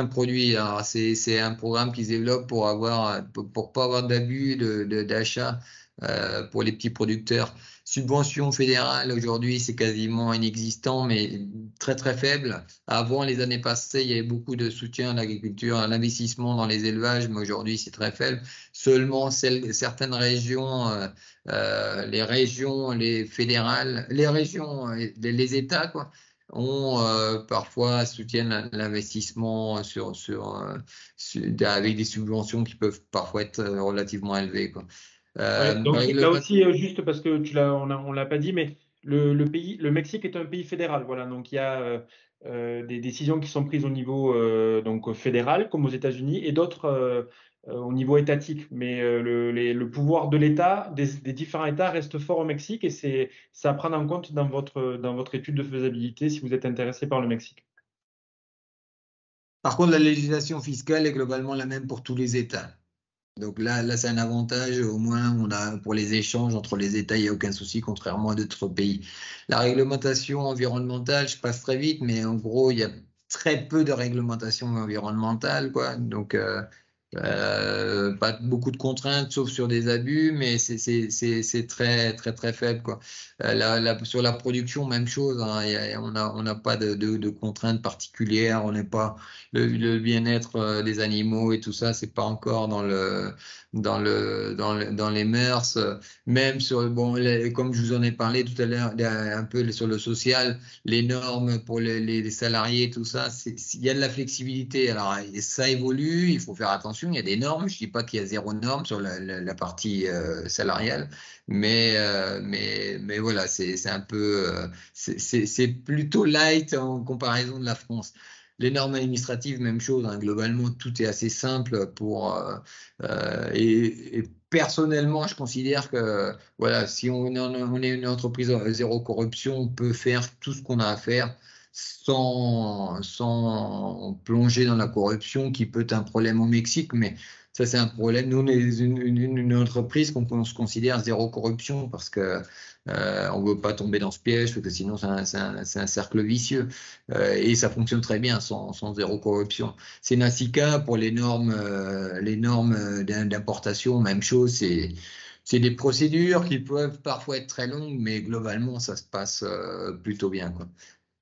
produits. Alors c'est un programme qui se développe pour pas avoir d'abus d'achat pour les petits producteurs. Subvention fédérale, aujourd'hui, c'est quasiment inexistant, mais très, très faible. Avant, les années passées, il y avait beaucoup de soutien à l'agriculture, à l'investissement dans les élevages, mais aujourd'hui, c'est très faible. Seulement certaines régions, les régions, les fédérales, les régions, les États, quoi, parfois soutiennent l'investissement avec des subventions qui peuvent parfois être relativement élevées, quoi. Donc là aussi, juste parce que on l'a pas dit, mais le Mexique est un pays fédéral. Voilà, donc il y a des décisions qui sont prises au niveau donc fédéral, comme aux États-Unis, et d'autres au niveau étatique. Mais le pouvoir de l'État, des différents États, reste fort au Mexique, et c'est à prendre en compte dans votre étude de faisabilité si vous êtes intéressé par le Mexique. Par contre, la législation fiscale est globalement la même pour tous les États. Donc là, c'est un avantage. Au moins, pour les échanges entre les États, il n'y a aucun souci, contrairement à d'autres pays. La réglementation environnementale, je passe très vite, mais en gros, il y a très peu de réglementation environnementale, quoi. Donc, pas beaucoup de contraintes, sauf sur des abus, mais c'est très, très, très faible, quoi. Sur la production, même chose. Hein, on n'a pas de contraintes particulières. On n'est pas le bien-être des animaux et tout ça, c'est pas encore dans les mœurs. Même sur comme je vous en ai parlé tout à l'heure, un peu sur le social, les normes pour les salariés, tout ça, il y a de la flexibilité. Alors ça évolue, il faut faire attention. Il y a des normes. Je dis pas qu'il y a zéro norme sur la partie salariale, mais voilà, c'est un peu, c'est plutôt light en comparaison de la France. Les normes administratives, même chose. Hein, globalement, tout est assez simple et personnellement, je considère que voilà, si on est une entreprise zéro corruption, on peut faire tout ce qu'on a à faire sans plonger dans la corruption, qui peut être un problème au Mexique, mais Ça, c'est un problème. Nous, on est une entreprise qu'on se considère zéro corruption parce que on veut pas tomber dans ce piège, parce que sinon, c'est un cercle vicieux. Et ça fonctionne très bien sans zéro corruption. C'est Nasica pour les normes d'importation, même chose. C'est des procédures qui peuvent parfois être très longues, mais globalement, ça se passe plutôt bien, quoi.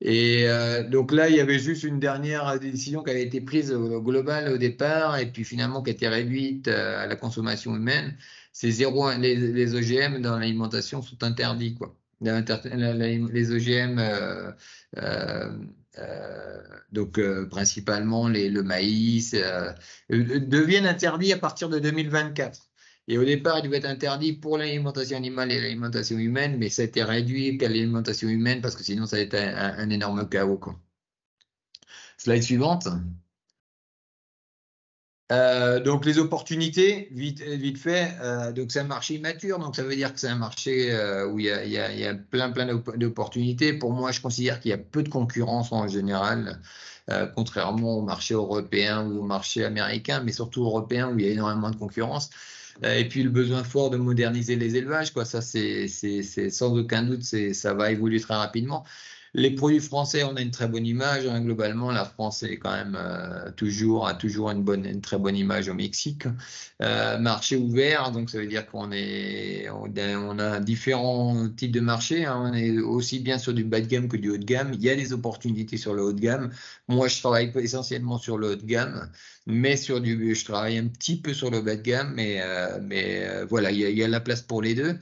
Et donc là, il y avait juste une dernière décision qui avait été prise au global au départ, et puis finalement qui a été réduite à la consommation humaine. C'est zéro, les OGM dans l'alimentation sont interdits, quoi. Les OGM, donc principalement le maïs, deviennent interdits à partir de 2024. Et au départ, il devait être interdit pour l'alimentation animale et l'alimentation humaine, mais ça a été réduit qu'à l'alimentation humaine parce que sinon, ça a été un énorme chaos, quoi. Slide suivante. Donc les opportunités, vite fait, donc c'est un marché immature, donc ça veut dire que c'est un marché où il y a plein d'opportunités. Pour moi, je considère qu'il y a peu de concurrence en général, contrairement au marché européen ou au marché américain, mais surtout européen où il y a énormément de concurrence. Et puis le besoin fort de moderniser les élevages, quoi. Ça, c'est sans aucun doute, ça va évoluer très rapidement. Les produits français, on a une très bonne image, hein. Globalement, la France est quand même a toujours une très bonne image au Mexique. Marché ouvert, donc ça veut dire on a différents types de marchés, hein. On est aussi bien sur du bas de gamme que du haut de gamme. Il y a des opportunités sur le haut de gamme. Moi, je travaille essentiellement sur le haut de gamme, mais je travaille un petit peu sur le bas de gamme, mais voilà, il y a la place pour les deux.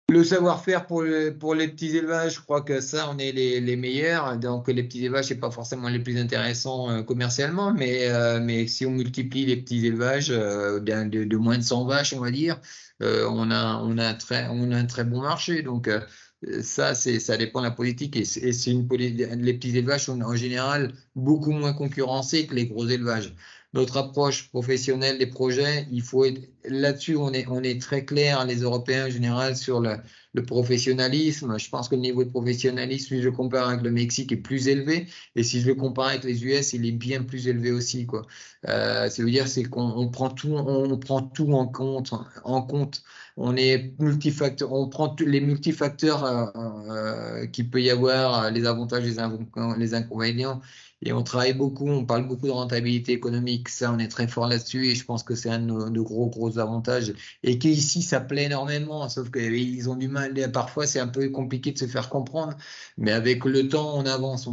Le savoir-faire pour les petits élevages, je crois que ça, on est les meilleurs. Donc, les petits élevages, c'est pas forcément les plus intéressants commercialement, mais si on multiplie les petits élevages de moins de 100 vaches, on va dire, on a un très bon marché. Donc, ça dépend de la politique. Et les petits élevages sont en général beaucoup moins concurrencés que les gros élevages. Notre approche professionnelle des projets, là-dessus, on est très clair, les Européens en général, sur le professionnalisme. Je pense que le niveau de professionnalisme, si je compare avec le Mexique, est plus élevé. Et si je le compare avec les US, il est bien plus élevé aussi, quoi. Ça veut dire, c'est qu'on prend tout en compte. On est multifacteur, on prend les multifacteurs qu'il peut y avoir, les avantages, les inconvénients. Et on travaille beaucoup, on parle beaucoup de rentabilité économique. Ça, on est très fort là-dessus et je pense que c'est un de nos gros avantages. Et qu'ici, ça plaît énormément, sauf qu'ils ont du mal. Parfois, c'est un peu compliqué de se faire comprendre, mais avec le temps, on avance.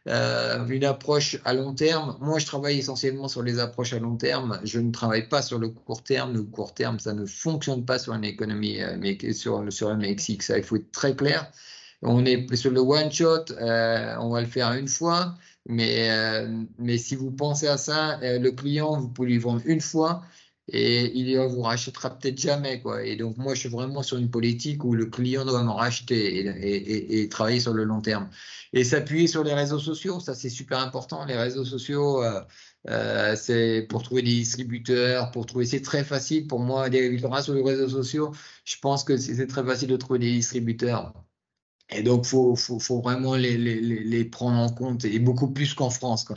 Une approche à long terme. Moi, je travaille essentiellement sur les approches à long terme. Je ne travaille pas sur le court terme. Le court terme, ça ne fonctionne pas sur une économie, mais sur le Mexique. Ça, il faut être très clair. On est sur le one shot, on va le faire une fois, mais si vous pensez à ça, le client, vous pouvez lui vendre une fois et il vous rachètera peut-être jamais, quoi. Et donc moi, je suis vraiment sur une politique où le client doit me racheter et travailler sur le long terme. Et s'appuyer sur les réseaux sociaux, ça c'est super important. Les réseaux sociaux, c'est pour trouver des distributeurs, c'est très facile pour moi. Grâce aux réseaux sociaux, je pense que c'est très facile de trouver des distributeurs. Et donc, faut vraiment les prendre en compte, et beaucoup plus qu'en France, quoi.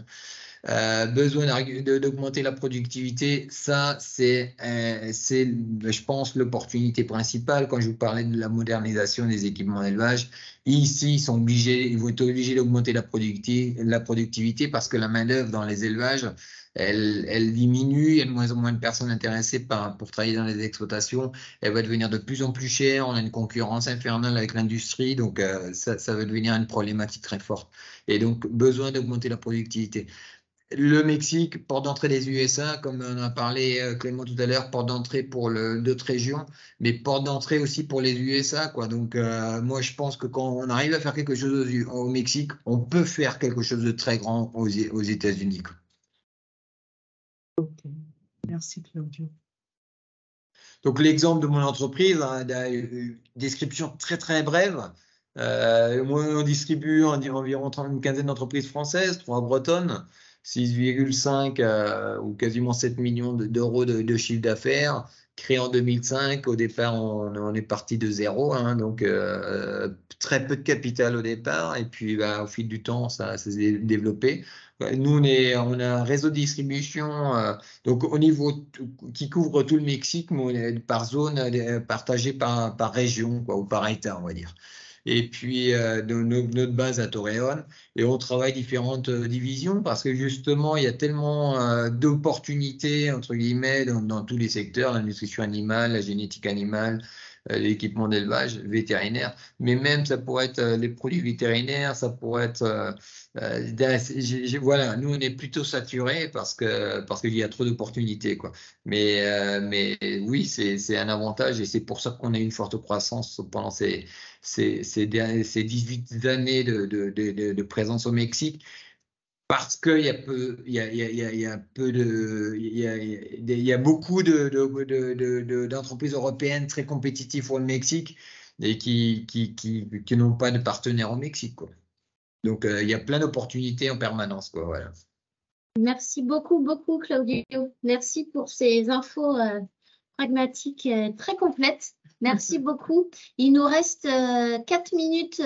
Besoin d'augmenter la productivité, ça, c'est, je pense, l'opportunité principale. Quand je vous parlais de la modernisation des équipements d'élevage, ici, ils vont être obligés d'augmenter la productivité parce que la main-d'œuvre dans les élevages, elle diminue, il y a de moins en moins de personnes intéressées pour travailler dans les exploitations. Elle va devenir de plus en plus chère. On a une concurrence infernale avec l'industrie, donc ça va devenir une problématique très forte. Et donc, besoin d'augmenter la productivité. Le Mexique, porte d'entrée des USA, comme on a parlé Clément tout à l'heure, porte d'entrée pour d'autres régions, mais porte d'entrée aussi pour les USA, quoi. Donc moi je pense que quand on arrive à faire quelque chose au Mexique, on peut faire quelque chose de très grand aux États-Unis, quoi. Ok, merci Claudio. Donc l'exemple de mon entreprise, hein, description très très brève. Moi, on distribue environ une quinzaine d'entreprises françaises, 3 bretonnes, 6,5 ou quasiment 7 millions d'euros de chiffre d'affaires, créé en 2005. Au départ, on est parti de zéro, hein, donc très peu de capital au départ. Et puis, au fil du temps, ça s'est développé. Nous, on a un réseau de distribution donc au niveau qui couvre tout le Mexique, mais on est par zone partagée par région, quoi, ou par État, on va dire. Et puis, notre base à Torreón. Et on travaille différentes divisions parce que justement, il y a tellement d'opportunités, entre guillemets, dans tous les secteurs, la nutrition animale, la génétique animale, l'équipement d'élevage vétérinaire. Mais même, ça pourrait être les produits vétérinaires, ça pourrait être... voilà, nous, on est plutôt saturés parce qu'il y a trop d'opportunités, quoi. Mais oui, c'est un avantage et c'est pour ça qu'on a une forte croissance pendant ces 18 années de présence au Mexique, parce qu'il y a beaucoup d'entreprises européennes très compétitives pour le Mexique et qui n'ont pas de partenaires au Mexique, quoi. Donc, il y a plein d'opportunités en permanence, quoi, voilà. Merci beaucoup, beaucoup, Claudio. Merci pour ces infos pragmatiques très complètes. Merci beaucoup. Il nous reste 4 minutes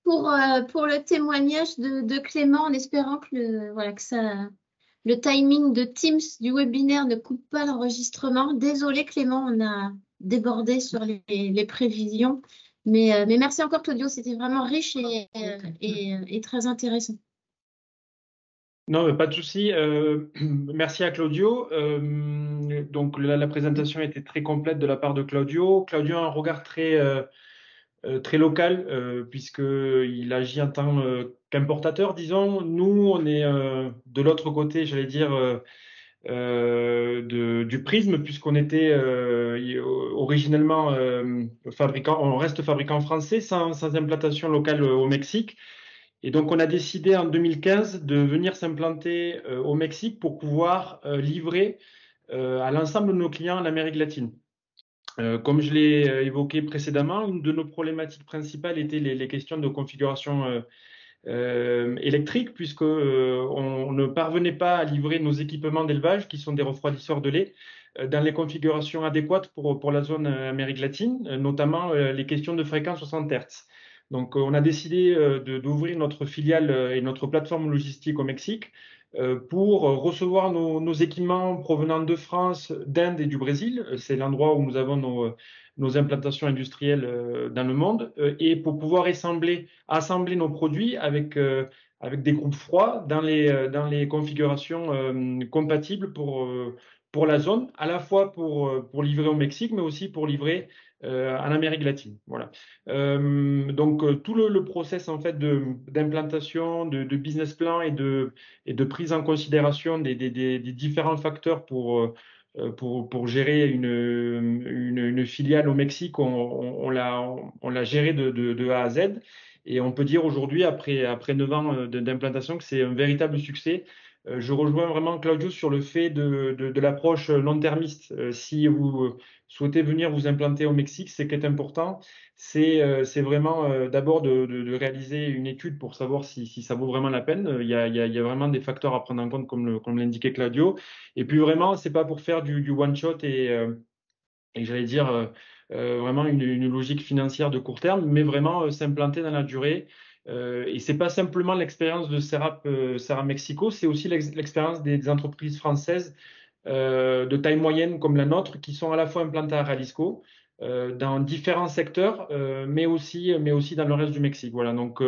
pour le témoignage de Clément, en espérant que le timing de Teams du webinaire ne coupe pas l'enregistrement. Désolé Clément, on a débordé sur les prévisions. Mais merci encore Claudio, c'était vraiment riche et très intéressant. Non, mais pas de souci. Merci à Claudio. Donc la présentation était très complète de la part de Claudio. Claudio a un regard très local, puisqu'il agit en tant qu'importateur, disons. Nous, on est de l'autre côté, j'allais dire, du prisme, puisqu'on était originellement fabricant, on reste fabricant français sans implantation locale au Mexique. Et donc, on a décidé en 2015 de venir s'implanter au Mexique pour pouvoir livrer à l'ensemble de nos clients en Amérique latine. Comme je l'ai évoqué précédemment, une de nos problématiques principales était les questions de configuration électrique, puisque on ne parvenait pas à livrer nos équipements d'élevage, qui sont des refroidisseurs de lait, dans les configurations adéquates pour la zone Amérique latine, notamment les questions de fréquence 60 Hz. Donc, on a décidé d'ouvrir notre filiale et notre plateforme logistique au Mexique pour recevoir nos équipements provenant de France, d'Inde et du Brésil. C'est l'endroit où nous avons nos implantations industrielles dans le monde, et pour pouvoir assembler nos produits avec des groupes froids dans les configurations compatibles pour la zone, à la fois pour livrer au Mexique, mais aussi pour livrer en Amérique latine. Voilà. Donc tout le process en fait d'implantation, de business plan et de prise en considération des différents facteurs pour gérer une filiale au Mexique, on l'a géré de A à Z. Et on peut dire aujourd'hui, après 9 ans d'implantation, que c'est un véritable succès. Je rejoins vraiment Claudio sur le fait de l'approche long-termiste. Si vous souhaitez venir vous implanter au Mexique, ce qui est important, c'est vraiment d'abord de réaliser une étude pour savoir si ça vaut vraiment la peine. Il y a vraiment des facteurs à prendre en compte, comme l'indiquait Claudio. Et puis vraiment, c'est pas pour faire du one-shot et j'allais dire vraiment une logique financière de court terme, mais vraiment s'implanter dans la durée. Et c'est pas simplement l'expérience de Serap Mexico, c'est aussi l'expérience des entreprises françaises de taille moyenne comme la nôtre, qui sont à la fois implantées à Jalisco, dans différents secteurs, mais aussi dans le reste du Mexique. Voilà. Donc,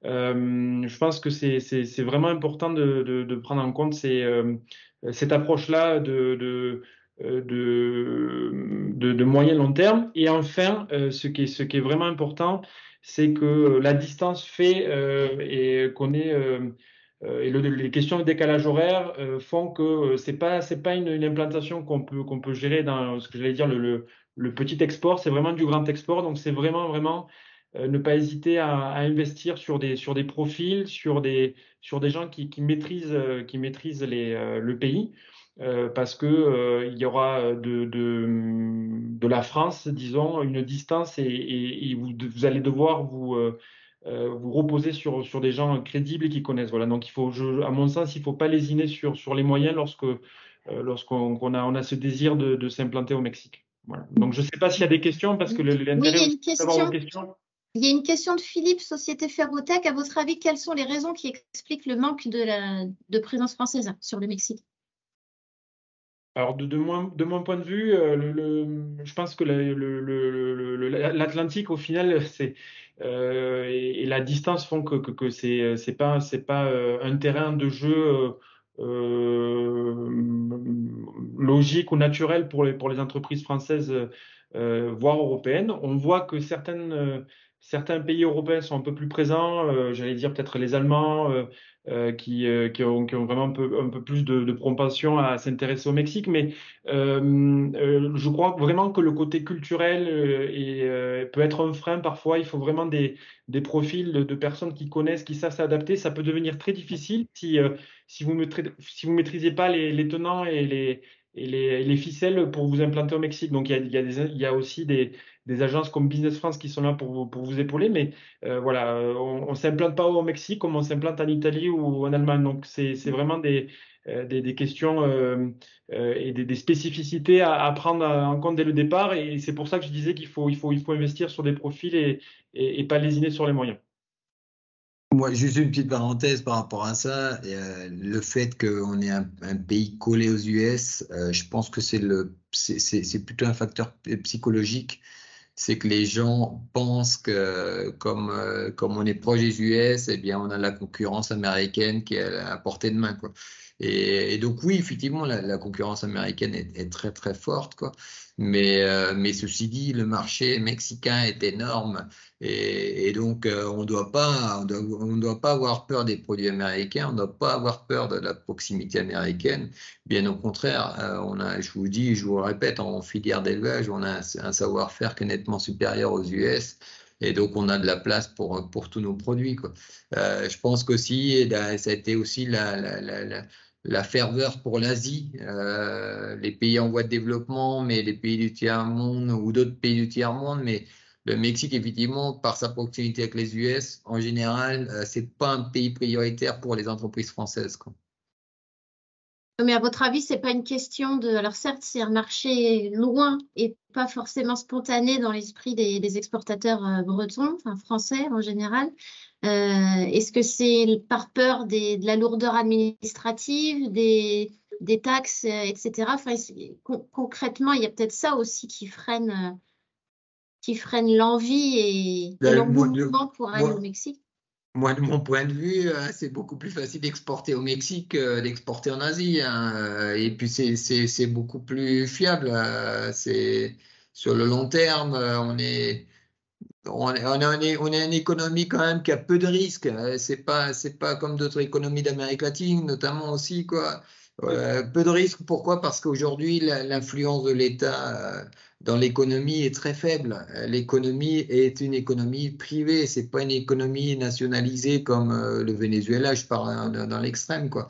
je pense que c'est vraiment important de prendre en compte cette approche-là de moyen long terme. Et enfin, ce qui est vraiment important, c'est que la distance fait et qu'on est et les questions de décalage horaire font que c'est pas une implantation qu'on peut gérer dans ce que j'allais dire le petit export. C'est vraiment du grand export. Donc c'est vraiment ne pas hésiter à investir sur des profils, sur des gens qui maîtrisent le pays. Parce que il y aura de la France, disons, une distance, et vous allez devoir vous reposer sur des gens crédibles et qui connaissent. Voilà. Donc, à mon sens, il ne faut pas lésiner sur les moyens lorsque lorsqu'on a ce désir de s'implanter au Mexique. Voilà. Donc, je ne sais pas s'il y a des questions, parce que Oui, il l'intérêt y a aussi une d'avoir vos question. questions. Il y a une question de Philippe, Société Ferrotech. À votre avis, quelles sont les raisons qui expliquent le manque de présence française sur le Mexique? Alors, de mon point de vue, je pense que l'Atlantique, au final, et la distance font que c'est pas un terrain de jeu logique ou naturel pour les entreprises françaises, voire européennes. On voit que certains pays européens sont un peu plus présents, j'allais dire peut-être les Allemands, qui ont vraiment un peu plus de propension à s'intéresser au Mexique, mais je crois vraiment que le côté culturel peut être un frein parfois. Il faut vraiment des profils de personnes qui connaissent, qui savent s'adapter. Ça peut devenir très difficile si vous maîtrisez pas les tenants et les ficelles pour vous implanter au Mexique. Donc il y a aussi des agences comme Business France qui sont là pour vous épauler, mais voilà, on ne s'implante pas au Mexique comme on s'implante en Italie ou en Allemagne. Donc c'est vraiment des questions et des spécificités à prendre en compte dès le départ. Et c'est pour ça que je disais qu'il faut investir sur des profils et pas lésiner sur les moyens. Moi, juste une petite parenthèse par rapport à ça. Le fait qu'on est un pays collé aux US, je pense que c'est plutôt un facteur psychologique. C'est que les gens pensent que comme on est proche des US, eh bien on a la concurrence américaine qui est à portée de main, quoi. Et donc oui, effectivement, la concurrence américaine est très très forte, quoi. Mais ceci dit, le marché mexicain est énorme et donc on doit pas avoir peur des produits américains, on ne doit pas avoir peur de la proximité américaine. Bien au contraire, je vous dis, je vous le répète, en filière d'élevage, on a un savoir-faire qui est nettement supérieur aux US. Et donc, on a de la place pour tous nos produits, quoi. Je pense qu'aussi, ça a été aussi la ferveur pour l'Asie, les pays en voie de développement, mais les pays du tiers-monde ou d'autres pays du tiers-monde. Mais le Mexique, effectivement, par sa proximité avec les US, en général, c'est pas un pays prioritaire pour les entreprises françaises, quoi. Mais à votre avis, c'est pas une question de... Alors certes, c'est un marché loin et pas forcément spontané dans l'esprit des exportateurs bretons, enfin français en général. Est-ce que c'est par peur de la lourdeur administrative, des taxes, etc. Enfin, concrètement, il y a peut-être ça aussi qui freine l'envie et l'engouement pour aller au Mexique. Moi, de mon point de vue, c'est beaucoup plus facile d'exporter au Mexique que d'exporter en Asie, hein. Et puis, c'est beaucoup plus fiable. C'est sur le long terme, on est une économie quand même qui a peu de risques. C'est pas comme d'autres économies d'Amérique latine, notamment aussi, quoi. Peu de risques. Pourquoi? Parce qu'aujourd'hui, l'influence de l'État dans l'économie est très faible. L'économie est une économie privée. C'est pas une économie nationalisée comme le Venezuela. Je parle dans l'extrême, quoi.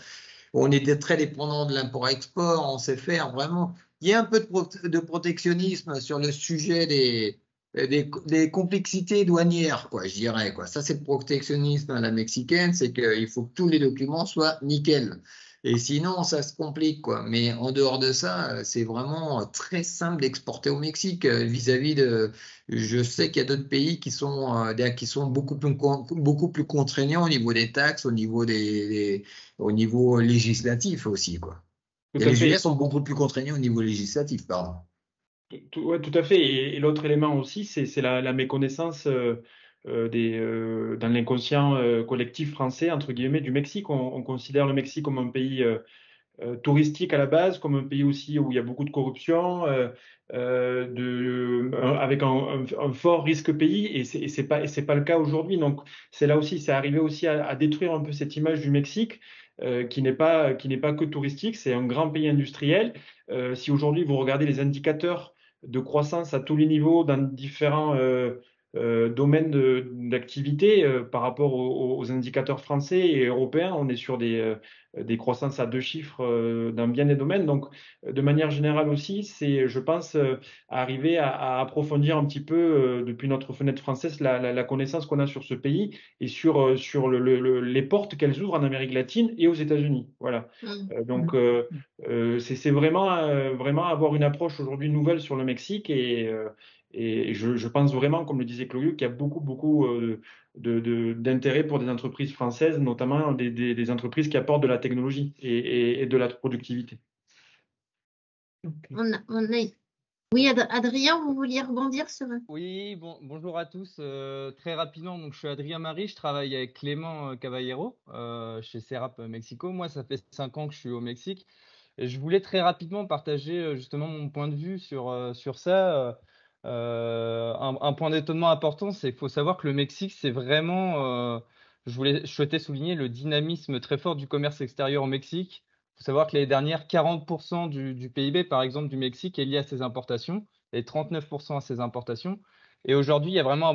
On était très dépendant de l'import-export. On sait faire vraiment. Il y a un peu de protectionnisme sur le sujet des complexités douanières, quoi, je dirais, quoi. Ça, c'est le protectionnisme à la mexicaine, c'est qu'il faut que tous les documents soient nickel. Et sinon, ça se complique, quoi. Mais en dehors de ça, c'est vraiment très simple d'exporter au Mexique vis-à-vis de. Je sais qu'il y a d'autres pays qui sont beaucoup plus contraignants au niveau des taxes, au niveau législatif aussi, quoi. Tout Et à les fait. US sont beaucoup plus contraignants au niveau législatif, pardon. Ouais, tout à fait. Et l'autre élément aussi, c'est la méconnaissance dans l'inconscient collectif français, entre guillemets, du Mexique. On considère le Mexique comme un pays touristique à la base, comme un pays aussi où il y a beaucoup de corruption, avec un fort risque pays, et c'est pas le cas aujourd'hui. Donc c'est là aussi, c'est arrivé aussi à détruire un peu cette image du Mexique. Qui n'est pas que touristique, c'est un grand pays industriel. Si aujourd'hui vous regardez les indicateurs de croissance à tous les niveaux dans différents domaine d'activité par rapport aux indicateurs français et européens. On est sur des croissances à 2 chiffres dans bien des domaines. Donc, de manière générale aussi, c'est, je pense, arriver à approfondir un petit peu, depuis notre fenêtre française, la connaissance qu'on a sur ce pays et sur les portes qu'elles ouvrent en Amérique latine et aux États-Unis. Voilà. Donc, c'est vraiment avoir une approche aujourd'hui nouvelle sur le Mexique et je pense vraiment, comme le disait Claudio, qu'il y a beaucoup d'intérêt pour des entreprises françaises, notamment des entreprises qui apportent de la technologie et de la productivité. Oui, Adrien, vous vouliez rebondir sur… Oui, bonjour à tous. Très rapidement, donc je suis Adrien Marie, je travaille avec Clément Caballero chez Serap Mexico. Moi, ça fait 5 ans que je suis au Mexique. Et je voulais très rapidement partager justement mon point de vue sur ça. Un point d'étonnement important, c'est qu'il faut savoir que le Mexique, c'est vraiment, je souhaitais souligner le dynamisme très fort du commerce extérieur au Mexique. Il faut savoir que l'année dernière, 40% du PIB, par exemple, du Mexique est lié à ses importations et 39% à ses importations. Et aujourd'hui, il y a vraiment un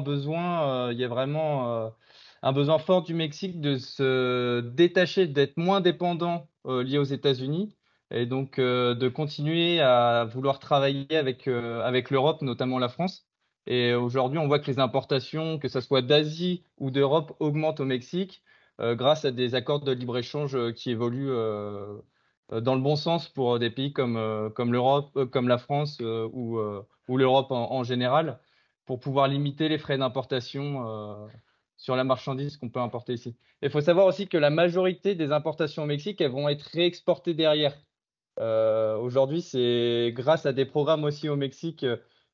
besoin fort du Mexique de se détacher, d'être moins dépendant lié aux États-Unis et donc de continuer à vouloir travailler avec l'Europe, notamment la France. Et aujourd'hui, on voit que les importations, que ce soit d'Asie ou d'Europe, augmentent au Mexique grâce à des accords de libre-échange qui évoluent dans le bon sens pour des pays comme l'Europe, comme la France ou l'Europe en général, pour pouvoir limiter les frais d'importation sur la marchandise qu'on peut importer ici. Il faut savoir aussi que la majorité des importations au Mexique, elles vont être réexportées derrière. Aujourd'hui, c'est grâce à des programmes aussi au Mexique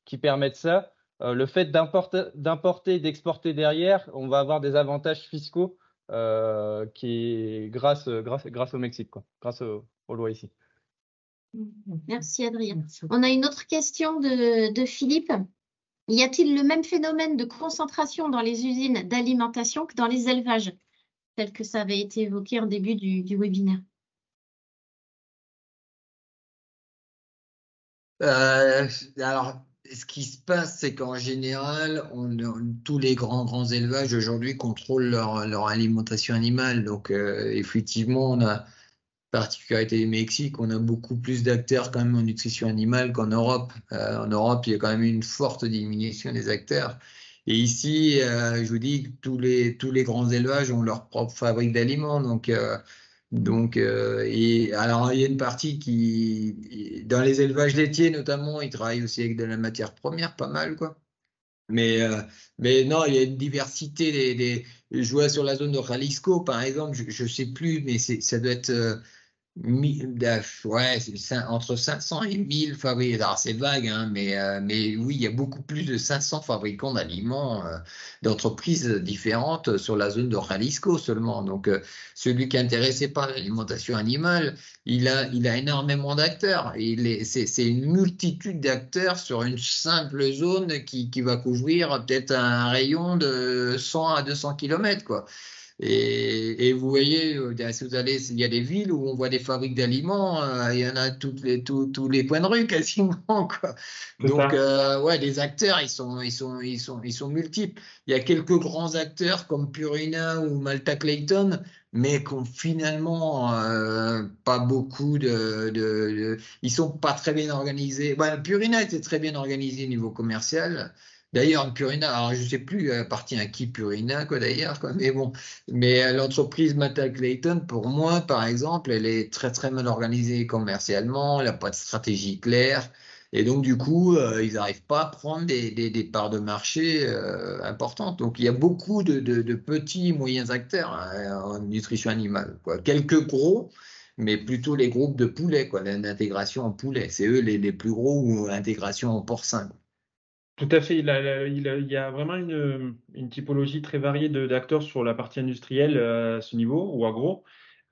qui permettent ça. Le fait d'importer et d'exporter derrière, on va avoir des avantages fiscaux grâce au Mexique, quoi, grâce aux lois ici. Merci Adrien. On a une autre question de Philippe. Y a-t-il le même phénomène de concentration dans les usines d'alimentation que dans les élevages, tel que ça avait été évoqué en début du webinaire? Alors, ce qui se passe, c'est qu'en général, tous les grands élevages aujourd'hui contrôlent leur alimentation animale. Donc, effectivement, on a particularité du Mexique, on a beaucoup plus d'acteurs quand même en nutrition animale qu'en Europe. En Europe, il y a quand même une forte diminution des acteurs. Et ici, je vous dis que tous les grands élevages ont leur propre fabrique d'aliments. Et alors, il y a une partie dans les élevages laitiers notamment, ils travaillent aussi avec de la matière première, pas mal, quoi. Mais non, il y a une diversité. Je vois sur la zone de Jalisco, par exemple, je ne sais plus, mais ça doit être ouais, entre 500 et 1000 fabricants. Alors, c'est vague, hein, mais oui, il y a beaucoup plus de 500 fabricants d'aliments d'entreprises différentes sur la zone de Jalisco seulement. Donc, celui qui est intéressé par l'alimentation animale, il a énormément d'acteurs. C'est une multitude d'acteurs sur une simple zone qui va couvrir peut-être un rayon de 100 à 200 km, quoi. Et vous voyez, si vous allez, il y a des villes où on voit des fabriques d'aliments, il y en a tous les coins de rue quasiment, quoi. Donc, ouais, les acteurs, ils sont multiples. Il y a quelques grands acteurs comme Purina ou Malta Clayton, mais qui ont finalement pas beaucoup ils sont pas très bien organisés. Bon, Purina était très bien organisé au niveau commercial. D'ailleurs, Purina, alors je sais plus appartient à qui Purina, quoi, d'ailleurs, quoi, mais bon. Mais l'entreprise Malta Clayton, pour moi, par exemple, elle est très très mal organisée commercialement, elle n'a pas de stratégie claire, et donc du coup, ils n'arrivent pas à prendre des parts de marché importantes. Donc il y a beaucoup de petits, moyens acteurs en nutrition animale, quoi. Quelques gros, mais plutôt les groupes de poulets, quoi, l'intégration en poulet. C'est eux les plus gros, ou intégration en porcin. Tout à fait. Il y a vraiment une typologie très variée d'acteurs sur la partie industrielle à ce niveau ou agro.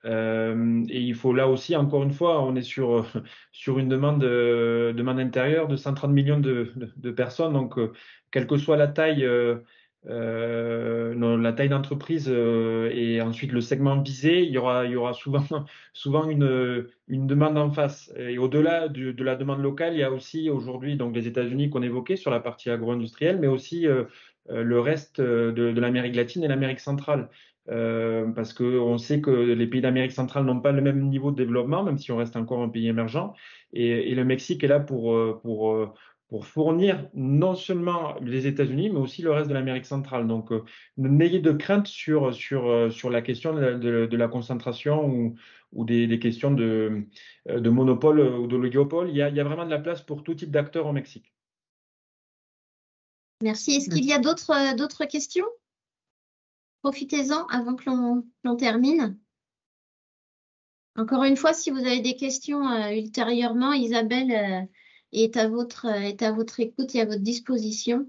Et il faut là aussi, encore une fois, on est sur une demande intérieure de 130 millions de personnes. Donc, quelle que soit la taille, la taille d'entreprise et ensuite le segment visé, il y aura souvent une demande en face. Et au-delà de la demande locale, il y a aussi aujourd'hui donc les États-Unis qu'on évoquait sur la partie agro-industrielle, mais aussi le reste de l'Amérique latine et l'Amérique centrale. Parce qu'on sait que les pays d'Amérique centrale n'ont pas le même niveau de développement, même si on reste encore un pays émergent. Et le Mexique est là pour fournir non seulement les États-Unis, mais aussi le reste de l'Amérique centrale. Donc, n'ayez de crainte sur la question de la concentration ou des questions de monopole ou d'oligopole. Il y a vraiment de la place pour tout type d'acteurs au Mexique. Merci. Est-ce qu'il y a d'autres questions? Profitez-en avant que l'on termine. Encore une fois, si vous avez des questions ultérieurement, Isabelle est à votre écoute et à votre disposition.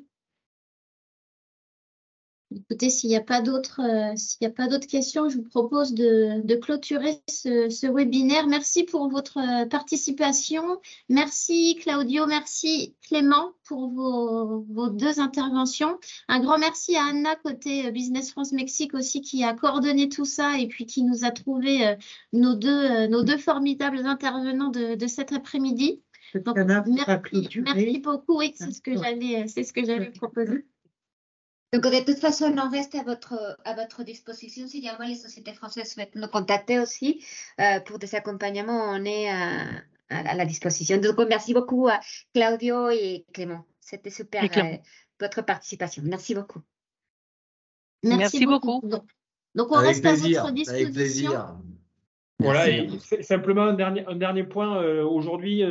Écoutez, s'il n'y a pas d'autres questions, je vous propose de clôturer ce webinaire. Merci pour votre participation. Merci Claudio, merci Clément pour vos deux interventions. Un grand merci à Anna côté Business France Mexique aussi qui a coordonné tout ça et puis qui nous a trouvé nos deux formidables intervenants de cet après-midi. Donc, merci beaucoup. Oui, c'est ce que j'allais proposer. Donc, de toute façon, on reste à votre disposition. Si jamais les sociétés françaises souhaitent nous contacter aussi pour des accompagnements, on est à la disposition. Donc, merci beaucoup à Claudio et Clément. C'était super votre participation. Merci beaucoup. Merci beaucoup. Donc, on reste à votre disposition. Avec plaisir. Voilà, et simplement un dernier point. Aujourd'hui,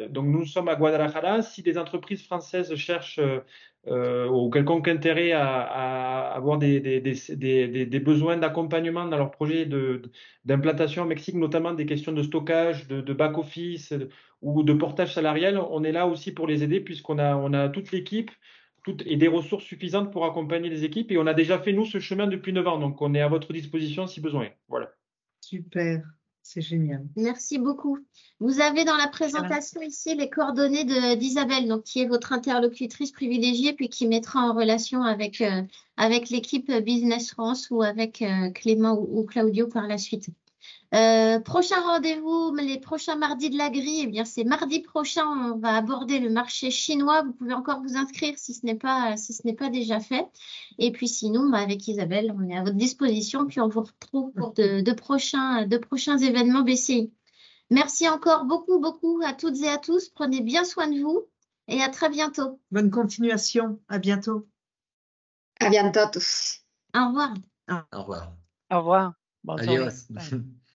donc nous sommes à Guadalajara. Si des entreprises françaises cherchent ou quelconque intérêt à avoir des besoins d'accompagnement dans leur projet d'implantation au Mexique, notamment des questions de stockage, de back-office ou de portage salarial, on est là aussi pour les aider puisqu'on a toute l'équipe et des ressources suffisantes pour accompagner les équipes. Et on a déjà fait, nous, ce chemin depuis 9 ans. Donc, on est à votre disposition si besoin. Voilà. Super, c'est génial. Merci beaucoup. Vous avez dans la présentation ici les coordonnées d'Isabelle, donc qui est votre interlocutrice privilégiée, puis qui mettra en relation avec l'équipe Business France ou avec Clément ou Claudio par la suite. Prochain rendez-vous, les prochains mardis de la grille, eh bien c'est mardi prochain, on va aborder le marché chinois. Vous pouvez encore vous inscrire si ce n'est pas déjà fait. Et puis sinon, avec Isabelle, on est à votre disposition, puis on vous retrouve pour de prochains événements BCI. Merci encore beaucoup à toutes et à tous. Prenez bien soin de vous et à très bientôt. Bonne continuation. À bientôt. À bientôt tous. Au revoir. Au revoir. Au revoir. Bonne soirée. Adios.